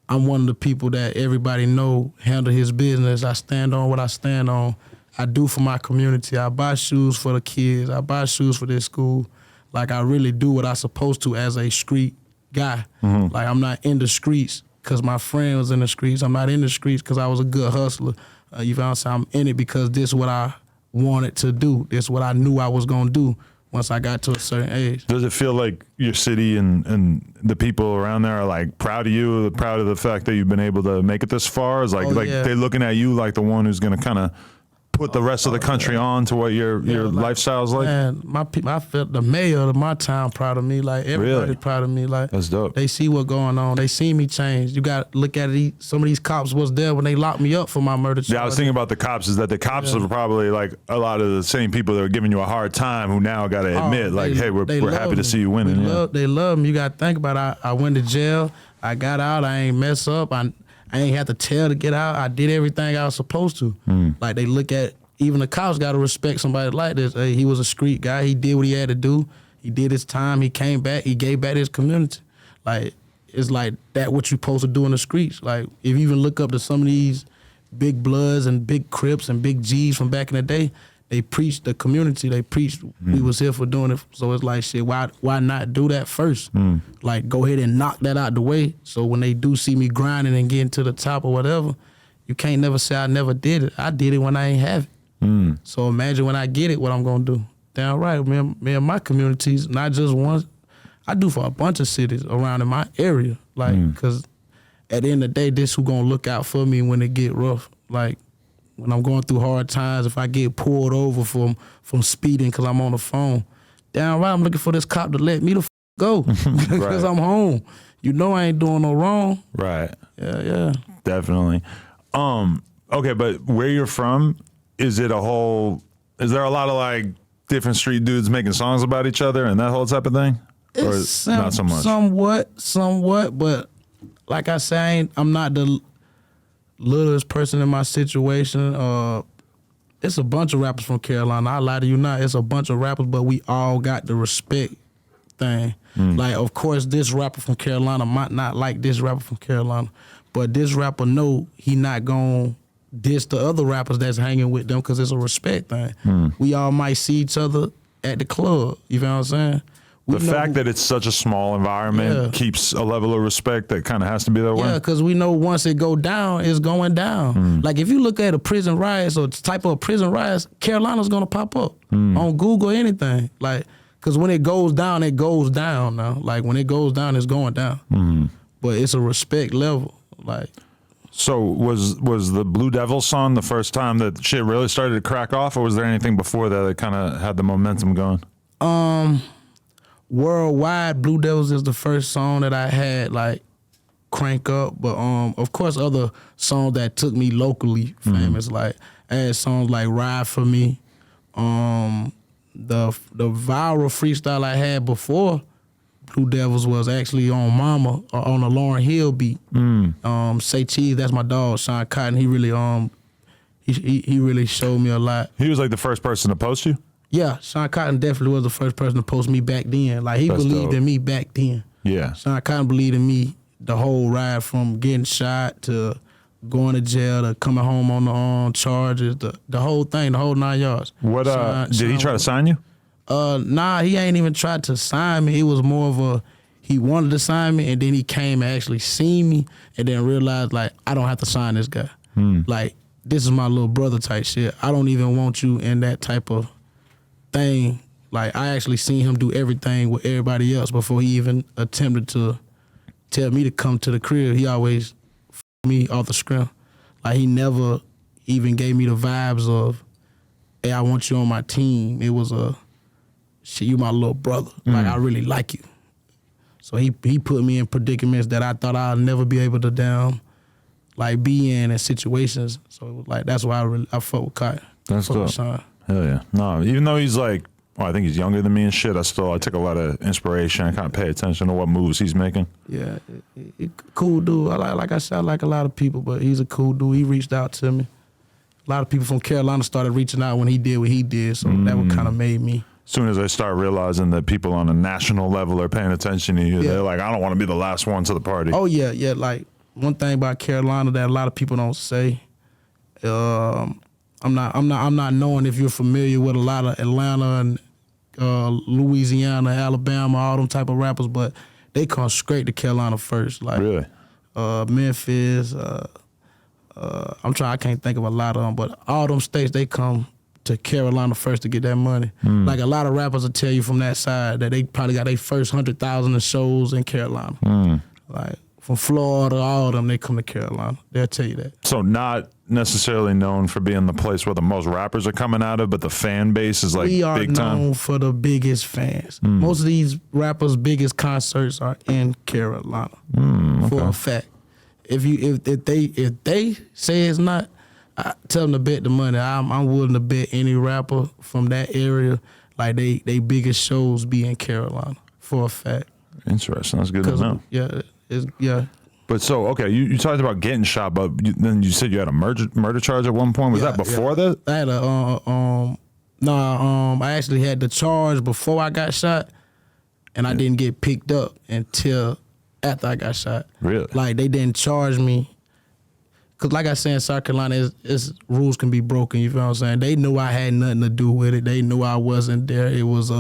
I'm one of the people that everybody know handle his business. I stand on what I stand on. I do for my community. I buy shoes for the kids. I buy shoes for this school. Like, I really do what I'm supposed to as a street guy. Like, I'm not in the streets because my friend was in the streets. I'm not in the streets because I was a good hustler. You know what I'm saying? I'm in it because this is what I wanted to do. This is what I knew I was going to do once I got to a certain age. Does it feel like your city and the people around there are like proud of you, proud of the fact that you've been able to make it this far? Is like they're looking at you like the one who's going to kind of put the rest of the country on to what your lifestyle's like? Man, I felt the mayor of my town proud of me. Like, everybody proud of me. Like, that's dope. They see what's going on. They see me change. You got to look at it. Some of these cops was there when they locked me up for my murder charge. Yeah, I was thinking about the cops, is that the cops are probably like a lot of the same people that are giving you a hard time who now got to admit, like, hey, we're happy to see you winning. They love me. You got to think about it. I went to jail. I got out. I ain't mess up. I ain't have to tell to get out. I did everything I was supposed to. Like, they look at, even the cops got to respect somebody like this. Hey, he was a street guy. He did what he had to do. He did his time. He came back. He gave back his community. Like, it's like that what you supposed to do in the streets. Like, if you even look up to some of these big Bloods and big Crips and big G's from back in the day, they preached the community. They preached we was here for doing it. So it's like, shit, why not do that first? Like, go ahead and knock that out the way. So when they do see me grinding and getting to the top or whatever, you can't never say I never did it. I did it when I ain't have it. So imagine when I get it, what I'm gonna do. Damn right, me and my communities, not just one, I do for a bunch of cities around in my area. Like, cause at the end of the day, this who gonna look out for me when it get rough. Like, when I'm going through hard times, if I get pulled over from speeding because I'm on the phone, damn right, I'm looking for this cop to let me go because I'm home. You know I ain't doing no wrong. Right. Yeah. Definitely. Okay, but where you're from, is there a lot of like different street dudes making songs about each other and that whole type of thing? Or not so much? Somewhat, but like I say, I'm not the littlest person in my situation. It's a bunch of rappers from Carolina. I lie to you not. It's a bunch of rappers, but we all got the respect thing. Like, of course, this rapper from Carolina might not like this rapper from Carolina, but this rapper know he not gonna diss the other rappers that's hanging with them because it's a respect thing. We all might see each other at the club. You feel what I'm saying? The fact that it's such a small environment keeps a level of respect that kind of has to be that way. Yeah, because we know once it go down, it's going down. Like if you look at a prison riots or type of prison riots, Carolina's gonna pop up on Google or anything. Like, because when it goes down, it goes down now. Like when it goes down, it's going down. But it's a respect level. Like, so was the Blue Devils song the first time that shit really started to crack off, or was there anything before that kind of had the momentum going? Worldwide, Blue Devils is the first song that I had like crank up, but of course other songs that took me locally famous. Like I had songs like Ride For Me. The viral freestyle I had before Blue Devils was actually on Mama on a Lauryn Hill beat. SayCheese, that's my dog, Shawn Cotton. He really he really showed me a lot. He was like the first person to post you? Yeah, Shawn Cotton definitely was the first person to post me back then. Like, he believed in me back then. Yeah. Shawn Cotton believed in me the whole ride from getting shot to going to jail to coming home on the charges, the whole thing, the whole 9 yards. What did he try to sign you? Nah, he ain't even tried to sign me. It was more of he wanted to sign me, and then he came and actually seen me and then realized, like, I don't have to sign this guy. Like, this is my little brother type shit. I don't even want you in that type of thing. Like, I actually seen him do everything with everybody else before he even attempted to tell me to come to the crib. He always me off the scrim. Like, he never even gave me the vibes of, hey, I want you on my team. It was shit, you my little brother. Like, I really like you. So he put me in predicaments that I thought I'd never be able to be in situations. So it was like, that's why I fuck with Cotton. That's dope. Hell yeah. No, even though he's like, I think he's younger than me and shit, I take a lot of inspiration. I kind of pay attention to what moves he's making. Yeah, cool dude. Like I said, I like a lot of people, but he's a cool dude. He reached out to me. A lot of people from Carolina started reaching out when he did what he did, so that what kind of made me. As soon as I start realizing that people on a national level are paying attention to you, they're like, I don't want to be the last one to the party. Oh yeah. Like, one thing about Carolina that a lot of people don't say, I'm not knowing if you're familiar with a lot of Atlanta and Louisiana, Alabama, all them type of rappers, but they come straight to Carolina first. Like, really? Memphis. I can't think of a lot of them, but all them states, they come to Carolina first to get that money. Like, a lot of rappers will tell you from that side that they probably got their first 100,000 of shows in Carolina. Like, from Florida, all of them, they come to Carolina. They'll tell you that. So not necessarily known for being the place where the most rappers are coming out of, but the fan base is like big time? We are known for the biggest fans. Most of these rappers' biggest concerts are in Carolina, for a fact. If they say it's not, I tell them to bet the money. I'm willing to bet any rapper from that area, like they biggest shows be in Carolina, for a fact. Interesting. That's good to know. Yeah. But so, okay, you talked about getting shot, but then you said you had a murder charge at one point. Was that before that? I had I actually had the charge before I got shot, and I didn't get picked up until after I got shot. Really? Like, they didn't charge me. Because like I said, in South Carolina, rules can be broken, you feel what I'm saying? They knew I had nothing to do with it. They knew I wasn't there. It was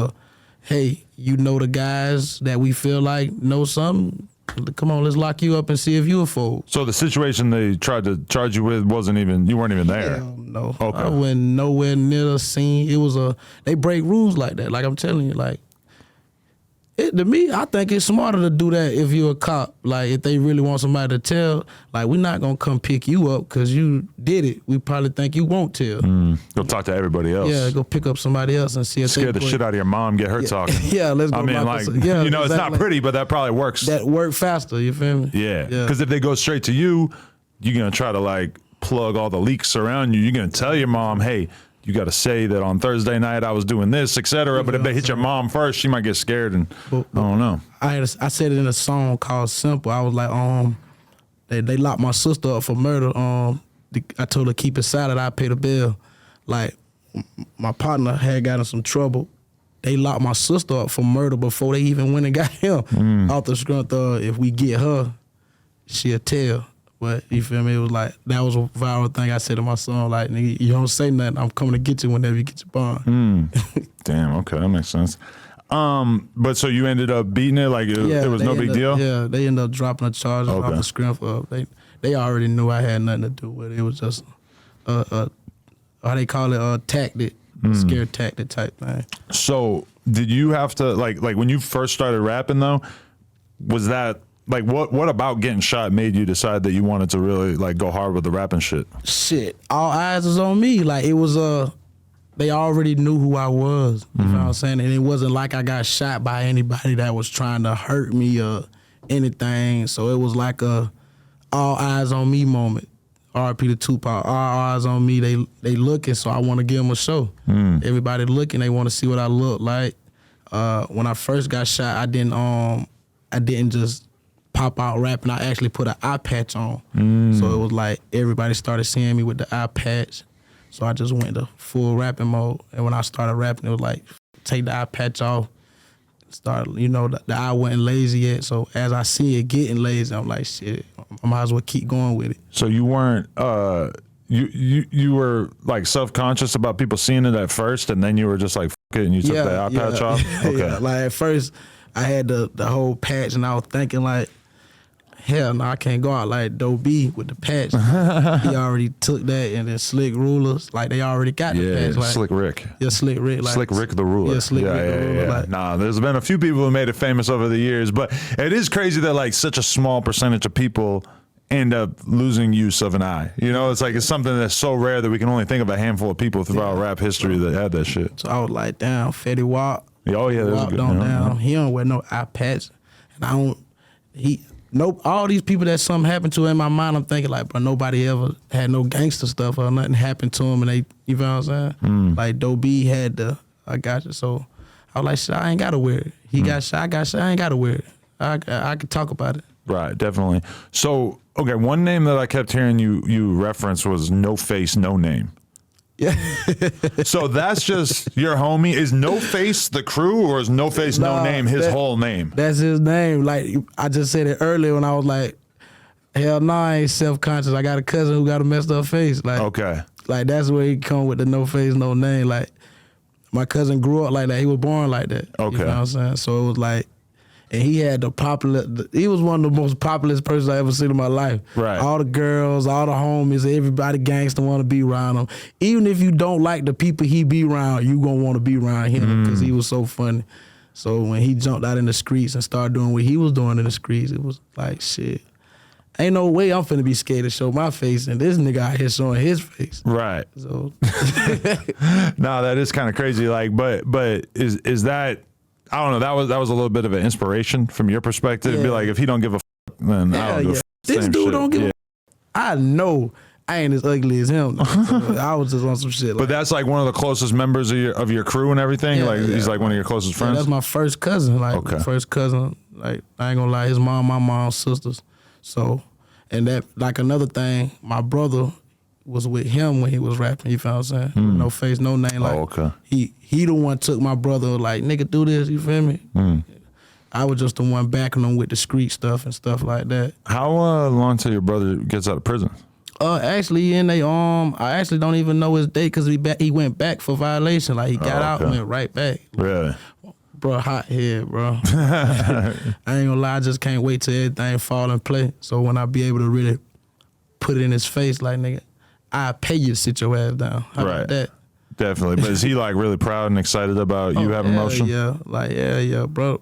hey, you know the guys that we feel like know something? Come on, let's lock you up and see if you a fool. So the situation they tried to charge you with you weren't even there? Hell no. Okay. I went nowhere near the scene. It was they break rules like that. Like I'm telling you, like, To me, I think it's smarter to do that if you're a cop. Like, if they really want somebody to tell, like, we're not going to come pick you up because you did it. We probably think you won't tell. Go talk to everybody else. Yeah, go pick up somebody else and see if Scare the shit out of your mom, get her talking. Yeah, let's go. I mean, like, yeah, you know, it's not pretty, but that probably works. That work faster, you feel me? Yeah, because if they go straight to you, you're going to try to, like, plug all the leaks around you. You're going to tell your mom, hey, you got to say that on Thursday night I was doing this, etc. But if they hit your mom first, she might get scared, and I don't know. I said it in a song called "Simple." I was like, they locked my sister up for murder. I told her keep it silent. I pay the bill. Like, my partner had got in some trouble. They locked my sister up for murder before they even went and got him. Off the strength of, if we get her, she'll tell. But you feel me? It was like, that was a viral thing I said in my song. Like, nigga, you don't say nothing. I'm coming to get you whenever you get your bond. Damn, okay, that makes sense. But so you ended up beating it? Like, it was no big deal? Yeah, they ended up dropping the charges off the strength of, they already knew I had nothing to do with it. It was just how they call it, a tactic, scare tactic type thing. So did you have to, like when you first started rapping though, was that, like, what about getting shot made you decide that you wanted to really, like, go hard with the rapping shit? Shit, all eyes was on me. Like, it was they already knew who I was. You know what I'm saying? And it wasn't like I got shot by anybody that was trying to hurt me or anything. So it was like a all eyes on me moment. R.I.P. to Tupac. All eyes on me. They looking, so I want to give them a show. Everybody looking, they want to see what I look like. When I first got shot, I didn't just pop out rapping. I actually put an eye patch on. So it was like everybody started seeing me with the eye patch. So I just went to full rapping mode. And when I started rapping, it was like, take the eye patch off. Started, you know, the eye wasn't lazy yet. So as I see it getting lazy, I'm like, shit, I might as well keep going with it. So you weren't, you were, like, self-conscious about people seeing it at first, and then you were just like, fuck it, and you took the eye patch off? Okay. Yeah, like, at first, I had the whole patch, and I was thinking, like, hell no, I can't go out like Doe B with the patch. He already took that, and then Slick Rulers, like, they already got the patch. Like, Slick Rick. Yeah, Slick Rick. Like, Slick Rick the Ruler. Yeah, Slick Rick the Ruler. Like, nah, there's been a few people who made it famous over the years, but it is crazy that, like, such a small percentage of people end up losing use of an eye. You know, it's like, it's something that's so rare that we can only think of a handful of people throughout rap history that had that shit. So I was like, damn, Fetty Wap. Oh yeah, that's good. Down. He don't wear no eye patch, and all these people that something happened to in my mind, I'm thinking like, bro, nobody ever had no gangster stuff or nothing happened to him, and they, you know what I'm saying? Like, Doe B had I got you. So I was like, shit, I ain't gotta wear it. He got shot, I got shot, I ain't gotta wear it. I could talk about it. Right, definitely. So, okay, one name that I kept hearing you reference was NoFace NoName. Yeah. So that's just your homie. Is NoFace the crew, or is NoFace NoName his whole name? That's his name. Like, I just said it earlier when I was like, hell no, I ain't self-conscious. I got a cousin who got a messed up face. Like, okay. Like, that's where he come with the NoFace NoName. Like, my cousin grew up like that. He was born like that. Okay. You know what I'm saying? So it was like, and he had he was one of the most popular persons I ever seen in my life. Right. All the girls, all the homies, everybody gangster want to be around him. Even if you don't like the people he be around, you gonna want to be around him because he was so funny. So when he jumped out in the streets and started doing what he was doing in the streets, it was like, shit, ain't no way I'm finna be scared to show my face, and this nigga out here showing his face. Right. So no, that is kind of crazy. Like, but is that, I don't know, that was a little bit of an inspiration from your perspective. Yeah. Be like, if he don't give a fuck, then I don't give a fuck. This dude don't give a fuck. I know I ain't as ugly as him. So I was just on some shit. But that's like one of the closest members of your crew and everything? Yeah, like, he's like one of your closest friends? That's my first cousin. Like, first cousin. Like, I ain't gonna lie, his mom, my mom's sisters. So, and that, like, another thing, my brother was with him when he was rapping, you feel what I'm saying? NoFace NoName. Like, he the one took my brother, like, nigga, do this, you feel me? I was just the one backing him with the street stuff and stuff like that. How long till your brother gets out of prison? Actually, I actually don't even know his date because he went back for violation. Like, he got out and went right back. Really? Bro, hot head, bro. I ain't gonna lie, I just can't wait till everything fall in play. So when I be able to really put it in his face, like, nigga, I pay you to sit your ass down. How about that? Definitely. But is he, like, really proud and excited about you having motion? Yeah, like, yeah, bro.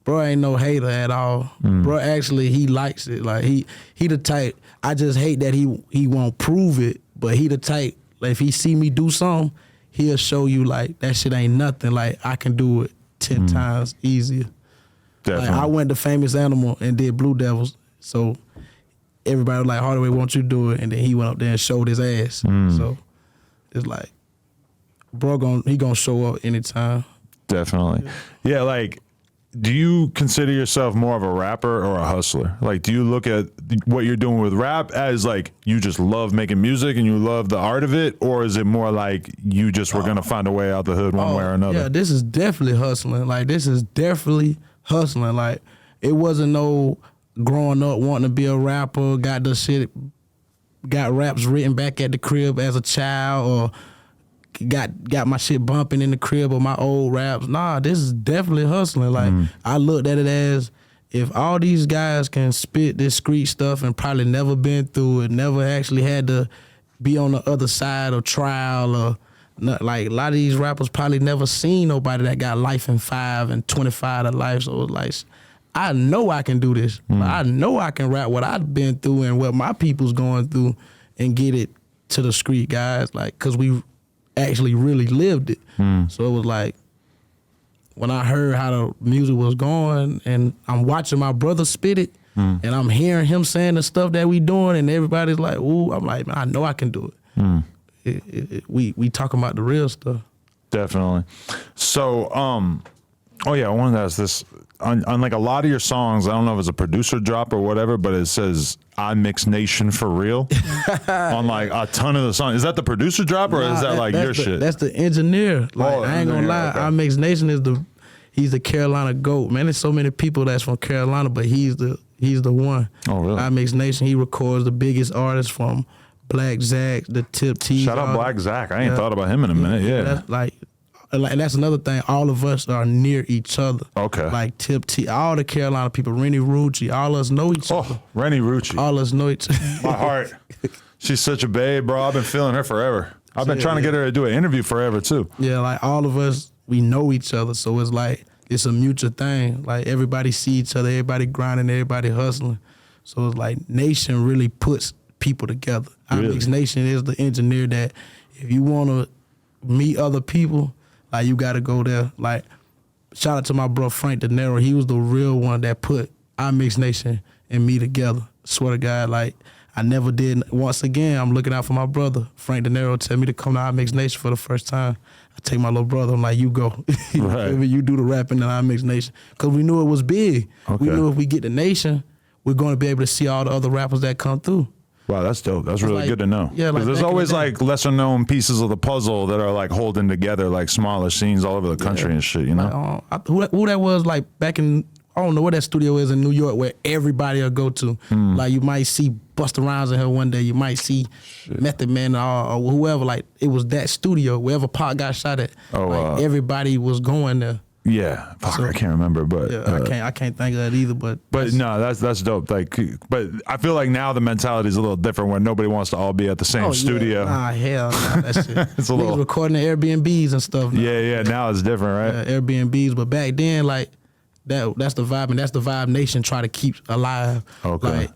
bro ain't no hater at all. Bro, actually, he likes it. Like he the type. I just hate that he won't prove it, but he the type. Like if he see me do something, he'll show you like that shit ain't nothing. Like I can do it 10 times easier. Definitely. Like I went to Famous Animal and did Blue Devils, so everybody was like, Hardaway, won't you do it? And then he went up there and showed his ass. So it's like, bro, he gonna show up anytime. Definitely. Yeah, like, do you consider yourself more of a rapper or a hustler? Like, do you look at what you're doing with rap as like you just love making music and you love the art of it, or is it more like you just were gonna find a way out the hood one way or another? Yeah, this is definitely hustling. Like this is definitely hustling. Like it wasn't no growing up wanting to be a rapper, got raps written back at the crib as a child, or got my shit bumping in the crib or my old raps. Nah, this is definitely hustling. Like I looked at it as if all these guys can spit this street stuff and probably never been through it, never actually had to be on the other side of trial, or not, like a lot of these rappers probably never seen nobody that got life in 5 and 25 to life. So it's like, I know I can do this. I know I can rap what I've been through and what my people's going through and get it to the street guys, like, cause we actually really lived it. So it was like, when I heard how the music was going and I'm watching my brother spit it and I'm hearing him saying the stuff that we doing and everybody's like, ooh, I'm like, man, I know I can do it. We talking about the real stuff. Definitely. So, oh yeah, I wanted to ask this. On like a lot of your songs, I don't know if it's a producer drop or whatever, but it says IMix Nation for real on like a ton of the songs. Is that the producer drop or is that like your shit? That's the engineer. Like I ain't gonna lie, okay. IMix Nation is he's the Carolina GOAT. Man, there's so many people that's from Carolina, but he's the one. Oh really? IMix Nation, he records the biggest artists from Black Zach, the Tip T. Shout out Black Zach. I ain't thought about him in a minute. Yeah. That's like that's another thing. All of us are near each other. Okay. Like Tip T, all the Carolina people, Rennie Rucci, all us know each other. Oh, Rennie Rucci. All us know each other. My heart. She's such a babe, bro. I've been feeling her forever. I've been trying to get her to do an interview forever too. Yeah, like all of us, we know each other. So it's like, it's a mutual thing. Like everybody see each other, everybody grinding, everybody hustling. So it's like Nation really puts people together. Really? IMix Nation is the engineer that if you want to meet other people, like you got to go there. Like shout out to my bro Frank De Niro. He was the real one that put IMix Nation and me together. Swear to God, like I never did. Once again, I'm looking out for my brother. Frank De Niro tell me to come to IMix Nation for the first time. I take my little brother. I'm like, you go. Right. You do the rapping in IMix Nation. Because we knew it was big. Okay. We knew if we get the Nation, we're going to be able to see all the other rappers that come through. Wow, that's dope. That's really like, good to know. yeah, like there's back in always the day. like lesser known pieces of the puzzle that are like holding together like smaller scenes all over the country and shit, you know? Who that was like back in, I don't know what that studio is in New York where everybody will go to. Like you might see Busta Rhymes in here one day. You might see Method Man or whoever. Like it was that studio. Wherever Pac got shot at, everybody was going there. Yeah, fuck, I can't remember, but yeah, I can't think of that either. But no, that's dope. Like, but I feel like now the mentality is a little different where nobody wants to all be at the same studio. Nah, hell, nah, that shit. It's a little recording the Airbnbs and stuff. Now. Yeah. Now it's different, right? Airbnbs, but back then, like that's the vibe, and that's the vibe Nation try to keep alive. Okay. Like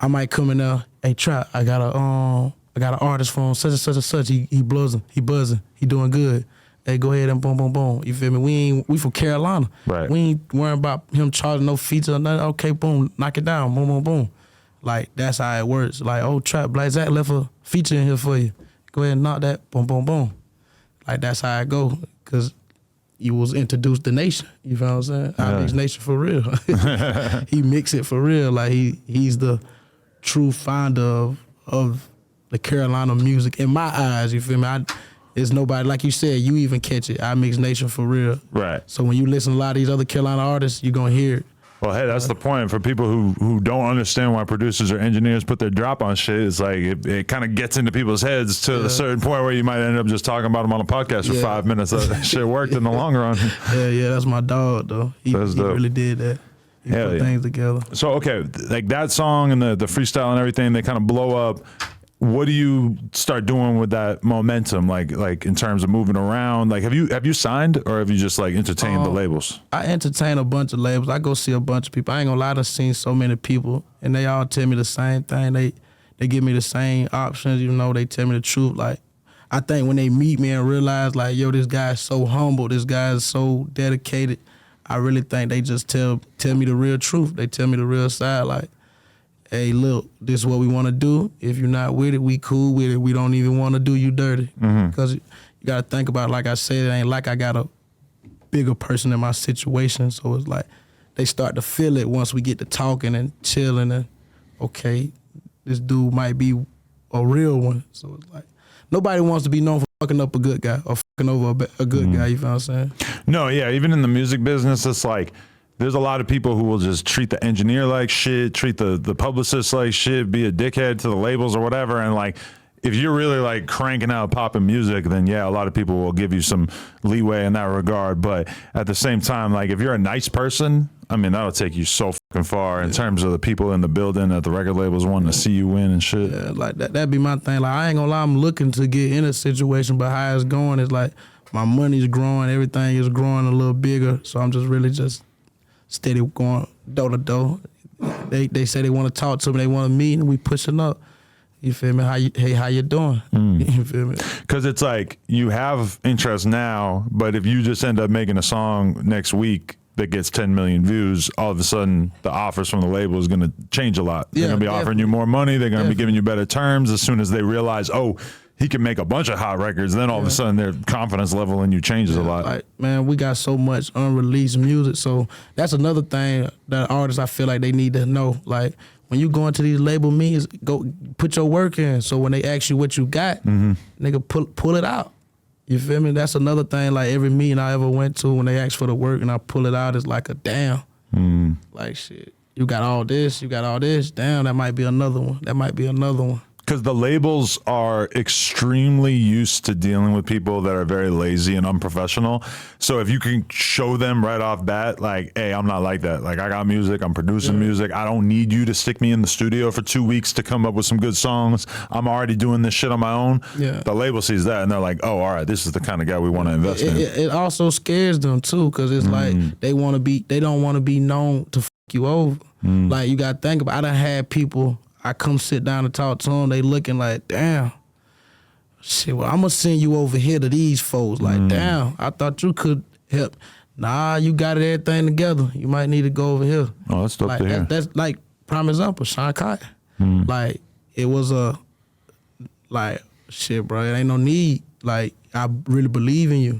I might come in there, hey Trap, I got an artist from such and such and such. He buzzing, he doing good. Hey, go ahead and boom, boom, boom. You feel me? We from Carolina. Right. We ain't worrying about him charging no feature or nothing. Okay, boom, knock it down. Boom, boom, boom. Like, that's how it works. Like, oh, Trap, Black Zach left a feature in here for you. Go ahead and knock that. Boom, boom, boom. Like, that's how it go. Because you was introduced to Nation. You feel what I'm saying? IMix Nation for real. He mix it for real. Like, he's the true finder of the Carolina music in my eyes. You feel me? There's nobody, like you said, you even catch it. IMix Nation for real. Right. So when you listen to a lot of these other Carolina artists, you're going to hear it. Well, hey, that's the point. For people who don't understand why producers or engineers put their drop on shit, it's like it kind of gets into people's heads to a certain point where you might end up just talking about them on a podcast for 5 minutes. That shit worked in the long run. Yeah, that's my dog, though. He really did that. He put things together. So, okay, like that song and the freestyle and everything, they kind of blow up. what do you start doing with that momentum? Like in terms of moving around, like have you signed or have you just like entertained the labels? I entertain a bunch of labels. I go see a bunch of people. I ain't gonna lie, I've seen so many people and they all tell me the same thing. They give me the same options, you know, they tell me the truth. Like, I think when they meet me and realize like, yo, this guy's so humble, this guy's so dedicated, I really think they just tell me the real truth. They tell me the real side, like, hey, look, this is what we want to do. If you're not with it, we cool with it. We don't even want to do you dirty. Because you got to think about it, like I said, it ain't like I got a bigger person in my situation. So it's like they start to feel it once we get to talking and chilling and, okay, this dude might be a real one. So it's like nobody wants to be known for fucking up a good guy or fucking over a good guy, you feel what I'm saying? No, yeah, even in the music business, it's like, there's a lot of people who will just treat the engineer like shit, treat the publicist like shit, be a dickhead to the labels or whatever. And like, if you're really like cranking out popping music, then yeah, a lot of people will give you some leeway in that regard. But at the same time, like if you're a nice person, I mean, that'll take you so fucking far in terms of the people in the building at the record labels wanting to see you win and shit. Yeah, like that'd be my thing. Like I ain't gonna lie, I'm looking to get in a situation, but how it's going is like my money's growing, everything is growing a little bigger. So I'm just really just steady going door to door. They say they want to talk to me, they want to meet, and we pushing up. You feel me? How you doing? You feel me? Because it's like you have interest now, but if you just end up making a song next week that gets 10 million views, all of a sudden the offers from the label is going to change a lot. They're going to be offering you more money. They're going to be giving you better terms as soon as they realize, oh, he can make a bunch of hot records. Then all of a sudden their confidence level in you changes a lot. Like, man, we got so much unreleased music. So that's another thing that artists, I feel like they need to know. Like when you go into these label meetings, go put your work in. So when they ask you what you got, nigga, pull it out. You feel me? That's another thing. Like every meeting I ever went to, when they ask for the work and I pull it out, it's like a damn. Like shit, you got all this, damn, that might be another one. That might be another one. Because the labels are extremely used to dealing with people that are very lazy and unprofessional. So if you can show them right off bat, like, hey, I'm not like that. Like, I got music, I'm producing music. I don't need you to stick me in the studio for 2 weeks to come up with some good songs. I'm already doing this shit on my own. Yeah. The label sees that and they're like, oh, all right, this is the kind of guy we want to invest in. It also scares them too, because it's like they don't want to be known to fuck you over. Like, you got to think about it. I done had people, I come sit down and talk to them, they looking like, damn, shit, well, I'm going to send you over here to these folks. Like, damn, I thought you could help. Nah, you got everything together. You might need to go over here. Oh, that's dope like, to hear. That's like, prime example, Shawn Cotton. Like, it was like, shit, bro, it ain't no need. Like, I really believe in you.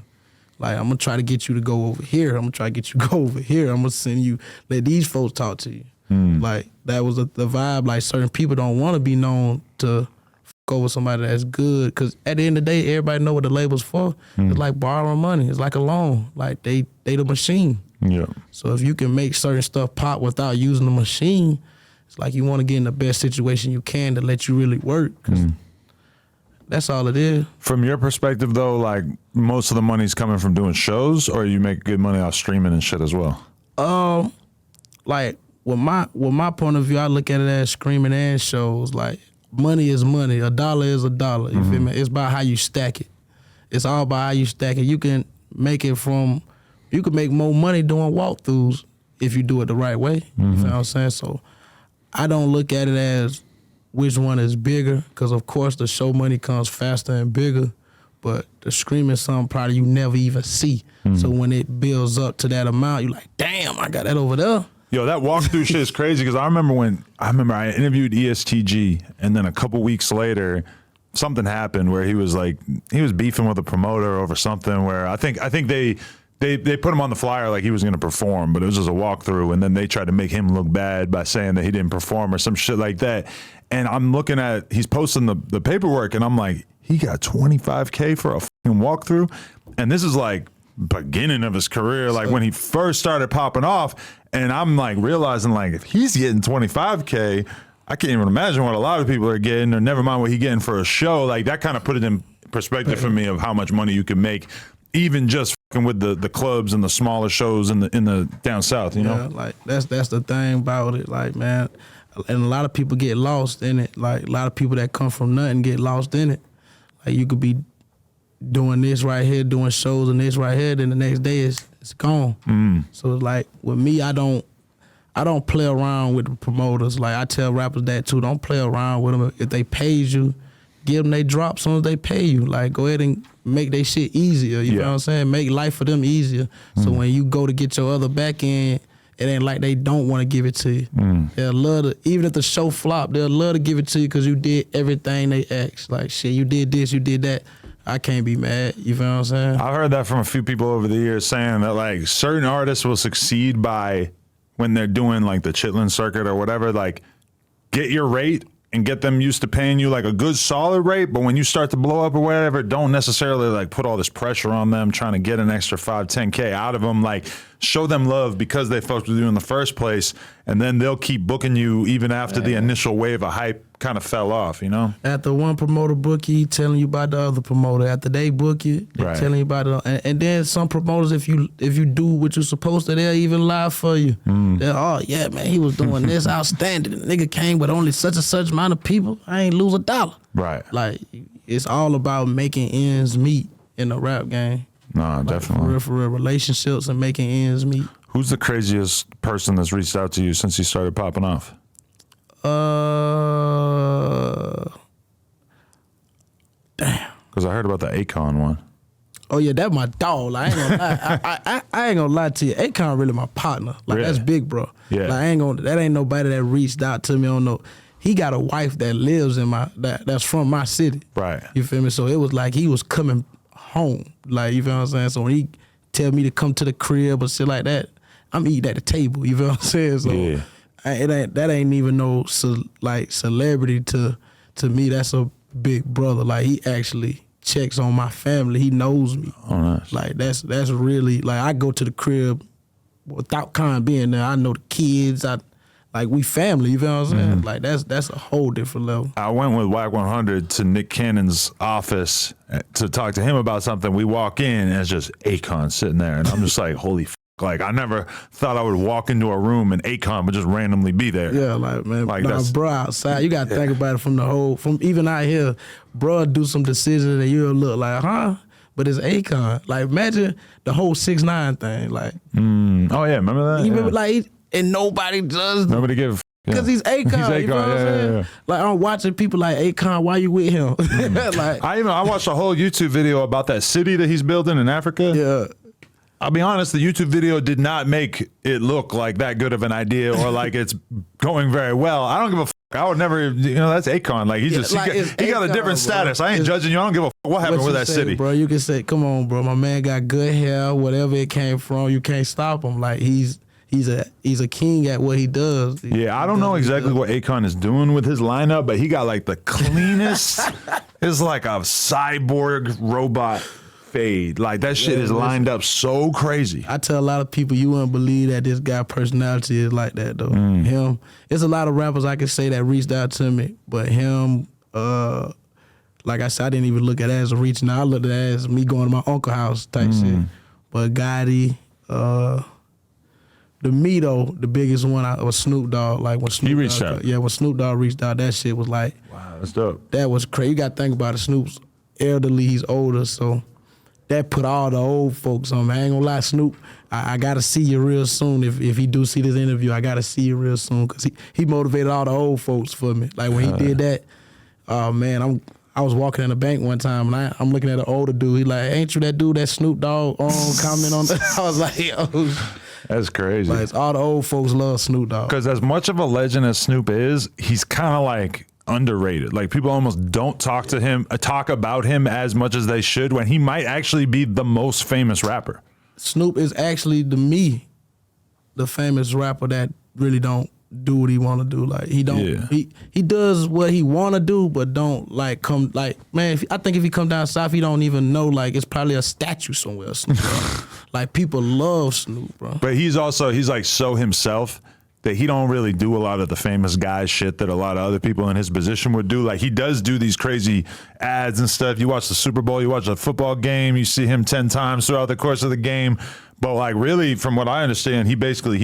Like, I'm going to try to get you to go over here. I'm going to try to get you to go over here. I'm going to send you, let these folks talk to you. Like, that was the vibe. Like, certain people don't want to be known to fuck over somebody that's good. Because at the end of the day, everybody know what the label's for. It's like borrowing money. It's like a loan. Like, they the machine. Yeah. So if you can make certain stuff pop without using the machine, it's like you want to get in the best situation you can to let you really work. Cause that's all it is. From your perspective, though, like, most of the money's coming from doing shows, or you make good money off streaming and shit as well? Like, with my point of view, I look at it as screaming and shows. Like, money is money. $1 is $1. You feel me? It's about how you stack it. It's all about how you stack it. You can make more money doing walkthroughs if you do it the right way. You feel what I'm saying? So I don't look at it as which one is bigger, because of course the show money comes faster and bigger, but the streaming something probably you never even see. So when it builds up to that amount, you're like, damn, I got that over there. Yo, that walkthrough shit is crazy, because I remember I interviewed ESTG, and then a couple weeks later, something happened where he was beefing with a promoter over something where I think they put him on the flyer like he was going to perform, but it was just a walkthrough, and then they tried to make him look bad by saying that he didn't perform or some shit like that. And I'm looking at, he's posting the paperwork, and I'm like, he got $25K for a fucking walkthrough, and this is like beginning of his career, like when he first started popping off. And I'm like realizing, like, if he's getting 25K, I can't even imagine what a lot of people are getting, or never mind what he's getting for a show. Like, that kind of put it in perspective for me of how much money you can make, even just fucking with the clubs and the smaller shows in the down south, you know? Yeah, like that's the thing about it. Like, man, And a lot of people get lost in it. Like a lot of people that come from nothing get lost in it. Like you could be doing this right here, doing shows and this right here, then the next day it's gone. So it's like with me, I don't play around with the promoters. Like I tell rappers that too. Don't play around with them. If they pays you, give them they drop as soon as they pay you. Like go ahead and make their shit easier. You know what I'm saying? Make life for them easier. So when you go to get your other back end, it ain't like they don't want to give it to you. They'll love to, even if the show flop, they'll love to give it to you because you did everything they asked. Like shit, you did this, you did that. I can't be mad. You feel what I'm saying? I've heard that from a few people over the years saying that like certain artists will succeed by when they're doing like the Chitlin circuit or whatever, like get your rate and get them used to paying you like a good solid rate. But when you start to blow up or whatever, don't necessarily like put all this pressure on them trying to get an extra 5, 10K out of them. Like show them love because they fucked with you in the first place. And then they'll keep booking you even after the initial wave of hype kind of fell off, you know? After one promoter book you, telling you about the other promoter. After they book you, they're telling you about it. And then some promoters, if you do what you're supposed to, they'll even lie for you. They're, oh yeah, man, he was doing this outstanding. The nigga came with only such and such amount of people. I ain't lose $1. Right. Like it's all about making ends meet in the rap game. No, definitely. For real, relationships and making ends meet. Who's the craziest person that's reached out to you since you started popping off? Damn. Because I heard about the Akon one. Oh yeah, that's my dog. Like, I ain't gonna lie. I ain't gonna lie to you. Akon really my partner. Like Really? that's big, bro. Yeah. Like that ain't nobody that reached out to me on no. He got a wife that lives in that's from my city. Right. You feel me? So it was like he was coming home. Like you feel what I'm saying? So when he tell me to come to the crib or shit like that, I'm eating at the table. You feel what I'm saying? So Yeah. that ain't even no celebrity to me. That's a big brother. Like he actually checks on my family. He knows me. Oh, nice. Like that's really like I go to the crib without Khan being there. I know the kids. Like we family. You feel what I'm saying? Like that's a whole different level. I went with Whack 100 to Nick Cannon's office to talk to him about something. We walk in and it's just Akon sitting there, and I'm just like, holy f***. Like I never thought I would walk into a room and Akon would just randomly be there. Yeah, like man, Like, nah, that's- bro outside. You gotta think about it from even out here, bro do some decisions and you'll look like, huh? But it's Akon. Like imagine the whole 6ix9ine thing. Like Oh yeah, remember that? you Yeah. remember like and nobody does Nobody give a f***. because he's Akon. He's You know Akon, what I'm saying? yeah. Like I'm watching people like Akon, why you with him? Like I watched a whole YouTube video about that city that he's building in Africa. yeah. I'll be honest, the YouTube video did not make it look like that good of an idea or like it's going very well. I don't give a f***. I would never, that's Akon. Like he just, like, he it's got a Akon, different bro. status. I ain't judging you. I don't give a f*** what happened What with you that say, city. bro. You can say, come on, bro. My man got good hair, whatever it came from. You can't stop him. Like he's a king at what he does. Yeah, I don't know exactly what Akon is doing with his lineup, but he got like the cleanest. It's like a cyborg robot fade. Like that shit is lined up so crazy. I tell a lot of people you wouldn't believe that this guy personality is like that though. Him, it's a lot of rappers I can say that reached out to me, but him, like I said, I didn't even look at it as a reaching out. I looked at it as me going to my uncle's house type shit. But Gotti, the me though, the biggest one was Snoop Dogg. Like when Snoop reached Dogg, out. Yeah, when Snoop Dogg reached out, that shit was like, Wow, that's dope. that was crazy. You got to think about it. Snoop's elderly, he's older, so that put all the old folks on me. I ain't gonna lie, Snoop, I gotta see you real soon. If he do see this interview, I gotta see you real soon because he motivated all the old folks for me. Like when he did that, oh man, I was walking in the bank one time and I'm looking at an older dude. He like, ain't you that dude that Snoop Dogg comment on that? I was like, yo. That's crazy. Like all the old folks love Snoop Dogg. Because as much of a legend as Snoop is, he's kind of like underrated. Like people almost don't talk about him as much as they should when he might actually be the most famous rapper. Snoop is actually the famous rapper that really don't do what he want to do. Like he don't, he does what he want to do, but don't like come like man. I think if he come down south, he don't even know like it's probably a statue somewhere. Snoop, bro. Like people love Snoop, bro. But he's like so himself that he don't really do a lot of the famous guy shit that a lot of other people in his position would do. Like he does do these crazy ads and stuff. You watch the Super Bowl, you watch a football game, you see him 10 times throughout the course of the game. But like really, from what I understand, he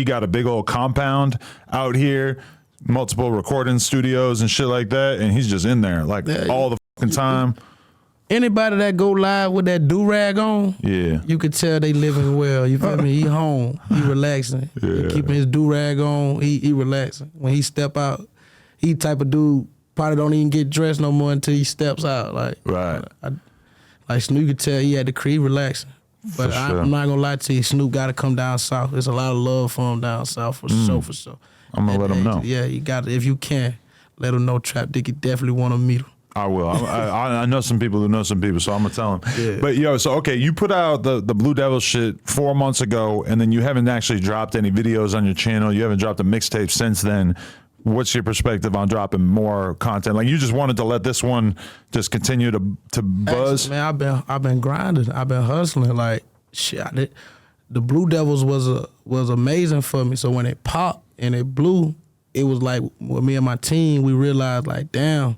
got a big old compound out here, multiple recording studios and shit like that, and he's just in there like all the fucking time. Anybody that go live with that do-rag on, you could tell they living well. You feel me? He home. He relaxing. He keeping his do-rag on. He relaxing. When he step out, he type of dude probably don't even get dressed no more until he steps out. Like like Snoop, you could tell he had the crib relaxing. But I'm not gonna lie to you, Snoop got to come down south. There's a lot of love for him down south for sure. I'm gonna let him know. Yeah, you got to. If you can, let him know. Trap Dickey definitely want to meet him. I will. I know some people who know some people, so I'm gonna tell them. Yeah. But yo, so okay, you put out the Blue Devil shit 4 months ago, and then you haven't actually dropped any videos on your channel. You haven't dropped a mixtape since then. What's your perspective on dropping more content? Like you just wanted to let this one just continue to buzz? Actually, man, I've been grinding. I've been hustling. Like shit, the Blue Devils was amazing for me. So when it popped and it blew, it was like with me and my team, we realized like, damn.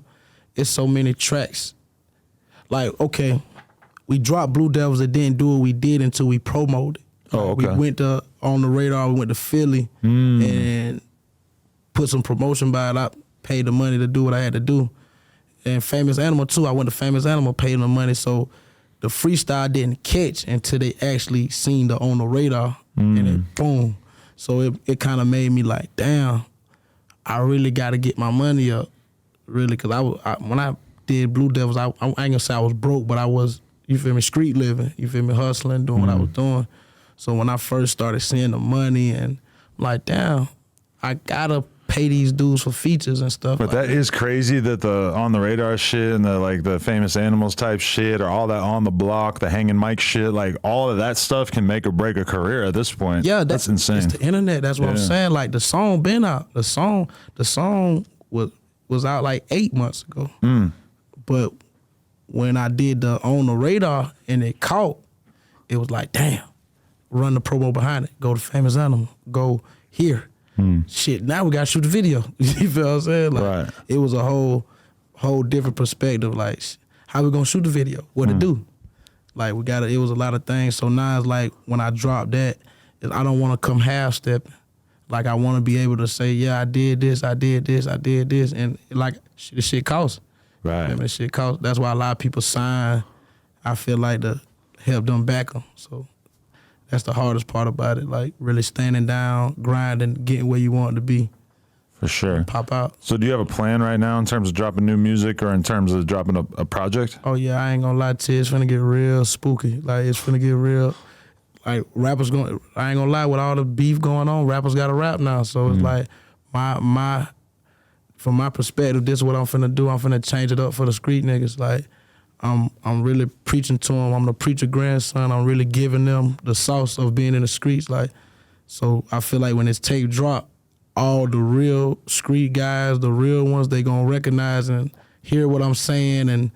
It's so many tracks. Like, okay, we dropped Blue Devils that didn't do what we did until we promoted. Oh, okay. We went to On the Radar, we went to Philly and put some promotion by it. I paid the money to do what I had to do. And Famous Animal too, I went to Famous Animal, paid them the money. So the freestyle didn't catch until they actually seen the On the Radar and it boom. So it kind of made me like, damn, I really got to get my money up. Really, because when I did Blue Devils, I ain't gonna say I was broke, but I was, you feel me, street living, you feel me, hustling, doing what I was doing. So when I first started seeing the money and I'm like, damn, I gotta pay these dudes for features and stuff. But that is crazy that the On the Radar shit and the Famous Animals type shit or all that On the Block, the hanging mic shit, like all of that stuff can make or break a career at this point. Yeah, that's insane. It's the internet. That's what I'm saying. Like the song been out. The song was out like 8 months ago. But when I did the On the Radar and it caught, it was like, damn, run the promo behind it. Go to Famous Animal. Go here. Shit, now we gotta shoot the video. You feel what I'm saying? Like, it was a whole different perspective. Like, how we gonna shoot the video? What to do? Like, it was a lot of things. So now it's like, when I drop that, I don't wanna come half-stepping. Like, I want to be able to say, yeah, I did this, I did this, I did this. And, like, the shit costs. Right. I mean, the shit costs. That's why a lot of people sign, I feel like, to help them back them. So that's the hardest part about it, like, really standing down, grinding, getting where you want to be. For sure. Pop out. So do you have a plan right now in terms of dropping new music or in terms of dropping a project? Oh, yeah, I ain't going to lie to you. It's finna get real spooky. Like, it's finna get real... Like rappers I ain't gonna lie, with all the beef going on, rappers gotta rap now. So it's like from my perspective, this is what I'm finna do. I'm finna change it up for the street niggas. Like I'm really preaching to them. I'm the preacher grandson. I'm really giving them the sauce of being in the streets. Like, so I feel like when this tape drop, all the real street guys, the real ones, they gonna recognize and hear what I'm saying and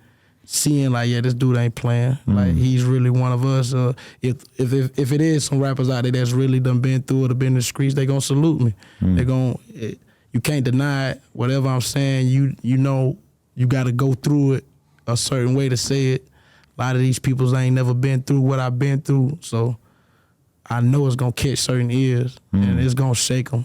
seeing like, yeah, this dude ain't playing. Like, he's really one of us. If it is some rappers out there that's really done been through it or been in the streets, they gonna salute me. They gonna, you can't deny it. Whatever I'm saying, you know, you gotta go through it a certain way to say it. A lot of these people ain't never been through what I've been through, so I know it's gonna catch certain ears and it's gonna shake them.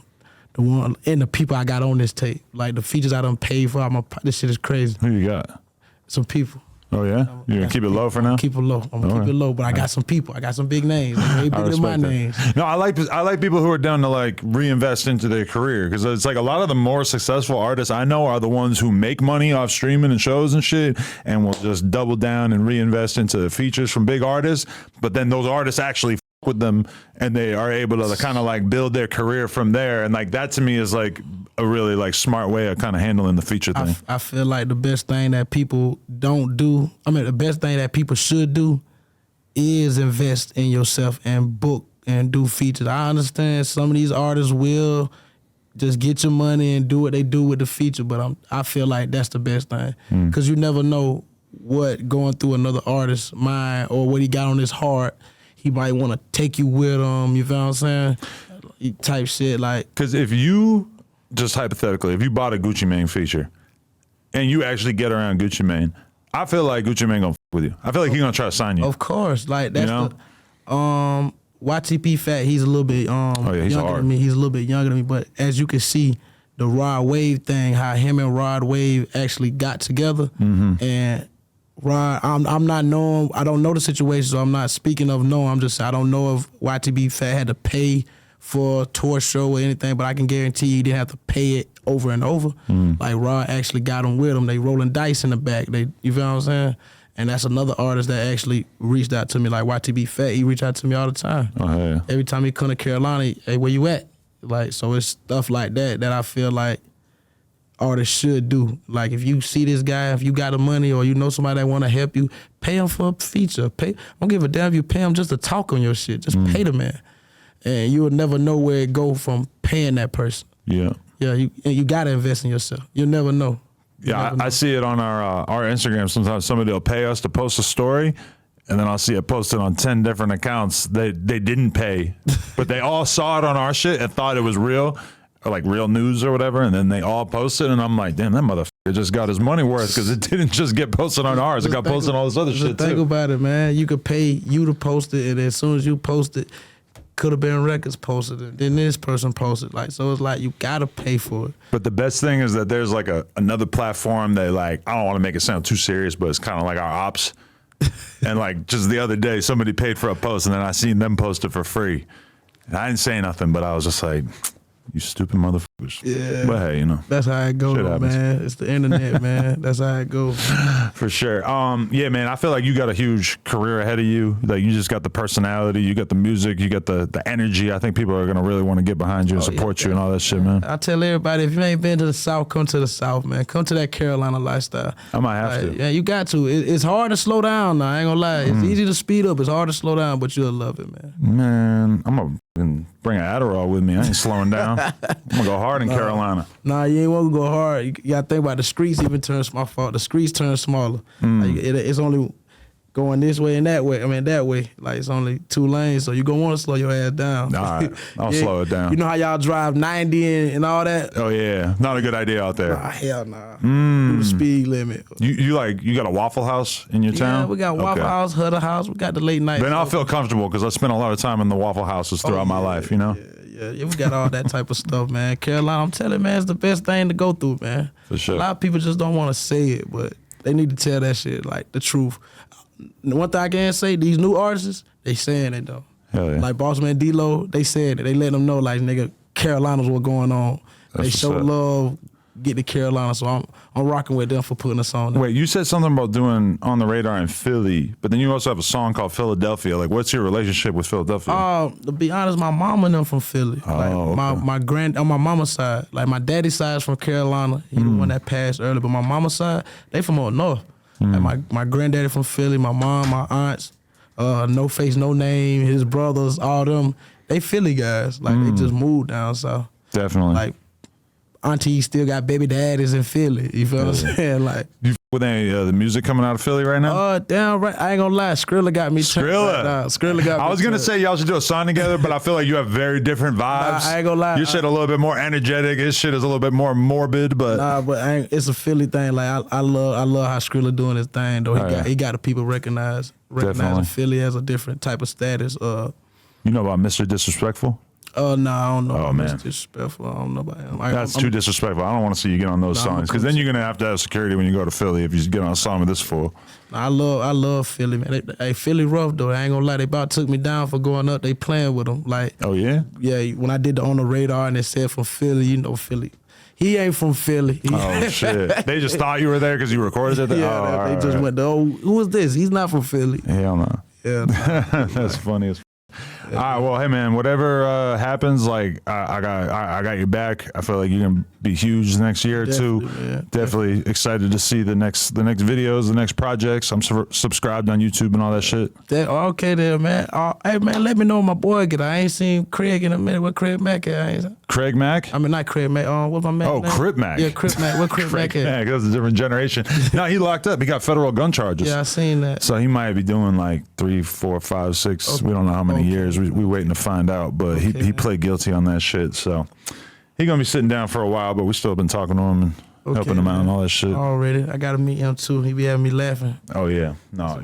The one and the people I got on this tape, like the features I done paid for, this shit is crazy. Who you got? Some people. Oh yeah? You're gonna keep it low for now? Keep it low. I'm gonna keep it low, but I got some people. I got some big names. Way bigger than my names. No, I like people who are down to like reinvest into their career, because it's like a lot of the more successful artists I know are the ones who make money off streaming and shows and shit, and will just double down and reinvest into features from big artists. But then those artists actually f with them, and they are able to kind of like build their career from there. And like that to me is like a really like smart way of kind of handling the feature thing. I feel like the best thing that people don't do, the best thing that people should do is invest in yourself and book and do features. I understand some of these artists will just get your money and do what they do with the feature, but I feel like that's the best thing, because you never know what going through another artist's mind or what he got on his heart. He might want to take you with him, you feel what I'm saying? Type shit like. Because if you, just hypothetically, if you bought a Gucci Mane feature and you actually get around Gucci Mane, I feel like Gucci Mane gonna f with you. I feel like he gonna try to sign you. Of course, like that's the YTP Fat. He's a little bit he's younger than me. He's a little bit younger than me, but as you can see, the Rod Wave thing, how him and Rod Wave actually got together, and Rod, I'm not knowing, I don't know the situation, so I'm not speaking of no. I'm just, I don't know if YTB Fat had to pay for a tour show or anything, but I can guarantee you didn't have to pay it over and over. Like Rod actually got him with him. They rolling dice in the back. You feel what I'm saying? And that's another artist that actually reached out to me, like YTB Fat. He reached out to me all the time. Oh, yeah. Every time he come to Carolina, hey, where you at? Like, so it's stuff like that I feel like artists should do. Like, if you see this guy, if you got the money or you know somebody that want to help you, pay him for a feature. I don't give a damn if you pay him just to talk on your shit. Just pay the man. And you will never know where it go from paying that person. Yeah. Yeah, you got to invest in yourself. You'll never know. I see it on our Instagram. Sometimes somebody will pay us to post a story, and then I'll see it posted on 10 different accounts. They didn't pay, but they all saw it on our shit and thought it was real, or like real news or whatever, and then they all posted, and I'm like, damn, that motherfucker just got his money worth because it didn't just get posted on ours. It got posted on all this other shit too. Think about it, man. You could pay you to post it, and as soon as you post it, could have been records posted it, then this person posted. Like, so it's like you gotta pay for it. But the best thing is that there's like another platform that, like, I don't want to make it sound too serious, but it's kind of like our opps. And like just the other day, somebody paid for a post, and then I seen them post it for free. And I didn't say nothing, but I was just like, you stupid motherfuckers. Yeah. But hey, you know. That's how it goes, man. It's the internet, man. That's how it goes. For sure. Yeah, man, I feel like you got a huge career ahead of you. Like, you just got the personality, you got the music, you got the energy. I think people are going to really want to get behind you and support you and all that shit, man. I tell everybody, if you ain't been to the South, come to the South, man. Come to that Carolina lifestyle. I might have to. Yeah, you got to. It's hard to slow down now, I ain't gonna lie. It's easy to speed up. It's hard to slow down, but you'll love it, man. Man, I'm going to bring an Adderall with me. I ain't slowing down. I'm going to go hard in Carolina. Nah, you ain't want to go hard. You got to think about the streets even turn small. The streets turn smaller. Like, it's only going this way and that way. I mean, that way. Like, it's only 2 lanes, so you're going to want to slow your ass down. All right, I'll slow it down. You know how y'all drive 90 and all that? Oh, yeah. Not a good idea out there. Nah, hell nah. Do the speed limit. You got a Waffle House in your town? Yeah, we got Waffle House, Huddle House. We got the late night. Then I'll feel comfortable because I spent a lot of time in the Waffle Houses throughout my life, you know? Yeah, we got all that type of stuff, man. Carolina, I'm telling you, man, it's the best thing to go through, man. For sure. A lot of people just don't want to say it, but they need to tell that shit, like, the truth. One thing I can say, these new artists, they saying it, though. Hell yeah. Like Bossman D-Lo, they said it. They let them know, like, nigga, Carolina's what going on. They show love, get to Carolina, so I'm rocking with them for putting us on there. Wait, you said something about doing On the Radar in Philly, but then you also have a song called Philadelphia. Like, what's your relationship with Philadelphia? To be honest, my mom and them from Philly. Like, my on my mama's side. Like, my daddy's side is from Carolina. He the one that passed early, but my mama's side, they from up north. Like, my granddaddy from Philly, my mom, my aunts, NoFace NoName, his brothers, all them, they Philly guys. Like, they just moved down south. Definitely. Like, auntie still got baby daddies in Philly. You feel what I'm saying? Like, you with any the music coming out of Philly right now? Damn right. I ain't gonna lie. Skrilla got me. Skrilla. Skrilla got me. I was gonna say y'all should do a song together, but I feel like you have very different vibes. Nah, I ain't gonna lie. Your shit a little bit more energetic. His shit is a little bit more morbid, but it's a Philly thing. Like, I love how Skrilla doing his thing though. He got the people recognizing Philly as a different type of status. You know about Mr. Disrespectful? No, I don't know. Oh, man. It's disrespectful. I don't know about him. That's too disrespectful. I don't want to see you get on those songs because then you're gonna have to have security when you go to Philly if you get on a song with this fool. I love Philly, man. Hey, Philly rough though. I ain't gonna lie. They about took me down for going up. They playing with them. Like, oh yeah, yeah. When I did the On the Radar and they said from Philly, you know Philly. He ain't from Philly. Oh shit! They just thought you were there because you recorded it. Yeah, they just went. Oh, who is this? He's not from Philly. Hell no. Yeah, that's funny as. All right, well, hey man, whatever happens, like I got your back. I feel like you're gonna be huge next year too. Man. Definitely excited to see the next videos, the next projects. I'm subscribed on YouTube and all that shit. Okay, there, man. Hey man, let me know my boy get. I ain't seen Craig in a minute. Where Crip Mac at? Craig Mac? I mean, not Crip Mac. What's my man? Oh, name? Crip Mac. Yeah, Crip Mac. Where Crip Mac at? That's a different generation. No, he locked up. He got federal gun charges. Yeah, I seen that. So he might be doing like 3, 4, 5, 6. Okay. We don't know how many years. We waiting to find out. But he pled guilty on that shit. So he gonna be sitting down for a while. But we still been talking to him. And helping him out and all that shit. Already, I gotta meet him too. He be having me laughing. Oh yeah, no,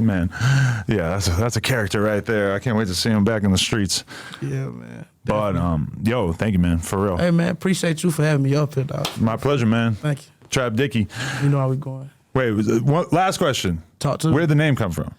man, yeah, that's a character right there. I can't wait to see him back in the streets. Yeah, man. But yo, thank you, man, for real. Hey, man, appreciate you for having me up here, dog. My pleasure, man. Thank you. Trap Dickey. You know how we going. Wait, last question. Talk to me. Where'd the name come from?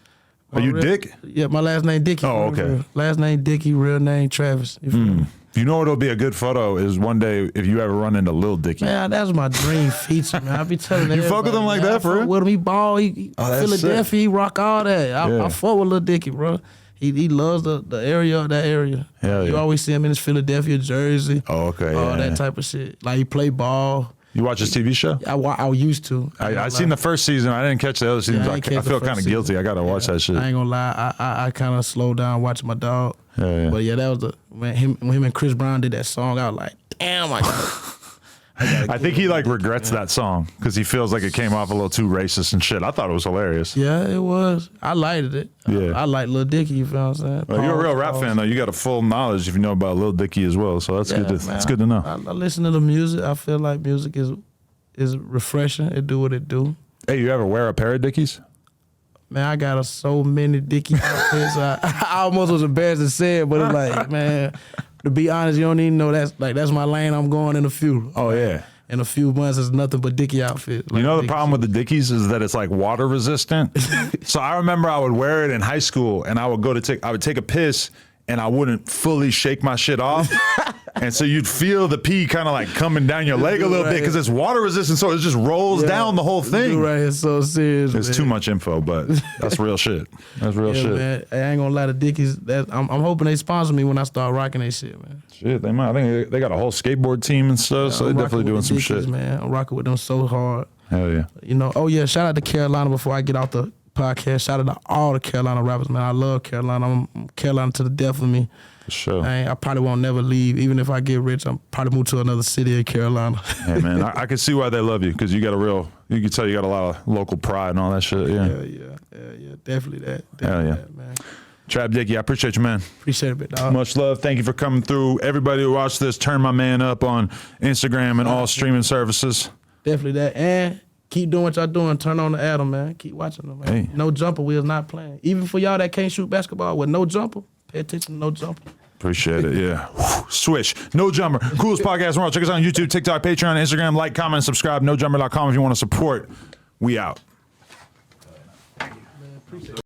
Are you Dick? Yeah, my last name Dickey. Oh, okay. Last name Dickey, real name Travis. You feel me? You know what'll be a good photo is one day if you ever run into Lil Dickey. Man, that's my dream feature, man. I be telling You fuck with him like that, for real? With him, he ball, he Philadelphia, he rock all that. I fuck with Lil Dickey, bro. He loves the area, that area. Hell yeah. You always see him in his Philadelphia jersey. Oh, okay. All that type of shit. Like he play ball. You watch his TV show? I used to. I seen the first season. I didn't catch the other seasons. I feel kind of guilty. I gotta watch that shit. I ain't gonna lie. I kind of slowed down watching my dog. Yeah. But yeah, that was when him and Chris Brown did that song. I was like, damn, I think he like regrets that song because he feels like it came off a little too racist and shit. I thought it was hilarious. Yeah, it was. I liked it. Yeah. I like Lil Dickey, you feel what I'm saying? Well, you're a real rap fan though. You got a full knowledge if you know about Lil Dickey as well. So that's good. That's good to know. I listen to the music. I feel like music is refreshing. It do what it do. Hey, you ever wear a pair of Dickies? Man, I got so many Dickey outfits. I almost was embarrassed to say it, but it's like, man, to be honest, you don't even know that's my lane. I'm going in a few. Oh yeah. In a few months, it's nothing but Dickey outfit. Like, you know the problem with the Dickies is that it's like water resistant. So I remember I would wear it in high school, and I would take a piss, and I wouldn't fully shake my shit off. And so you'd feel the pee kind of like coming down your leg a little bit because it's water resistant, so it just rolls down the whole thing. Right here, so serious. It's too much info, but that's real shit. That's real shit. Man. I ain't gonna lie to Dickies. I'm hoping they sponsor me when I start rocking that shit, man. Shit, they might. I think they got a whole skateboard team and stuff, so they're definitely doing some Dickies, shit. Man, I'm rocking with them so hard. Hell yeah. You know. Oh yeah. Shout out to Carolina before I get off the podcast. Shout out to all the Carolina rappers, man. I love Carolina. I'm Carolina to the death of me. For sure. I probably won't never leave. Even if I get rich, I'm probably move to another city in Carolina. Hey man, I can see why they love you because you got you can tell you got a lot of local pride and all that shit. Yeah. Yeah. Definitely that. Hell yeah. That, man. Trap Dickey, I appreciate you, man. Appreciate it, dog. Much love. Thank you for coming through. Everybody who watched this, turn my man up on Instagram and all streaming services. Definitely that. And keep doing what y'all doing. Turn on the Adam, man. Keep watching them, man. Hey. No jumper, we is not playing. Even for y'all that can't shoot basketball with no jumper, pay attention to no jumper. Appreciate it, yeah. Swish. No Jumper. Coolest podcast in the world. Check us out on YouTube, TikTok, Patreon, Instagram. Like, comment, subscribe. NoJumper.com if you want to support. We out.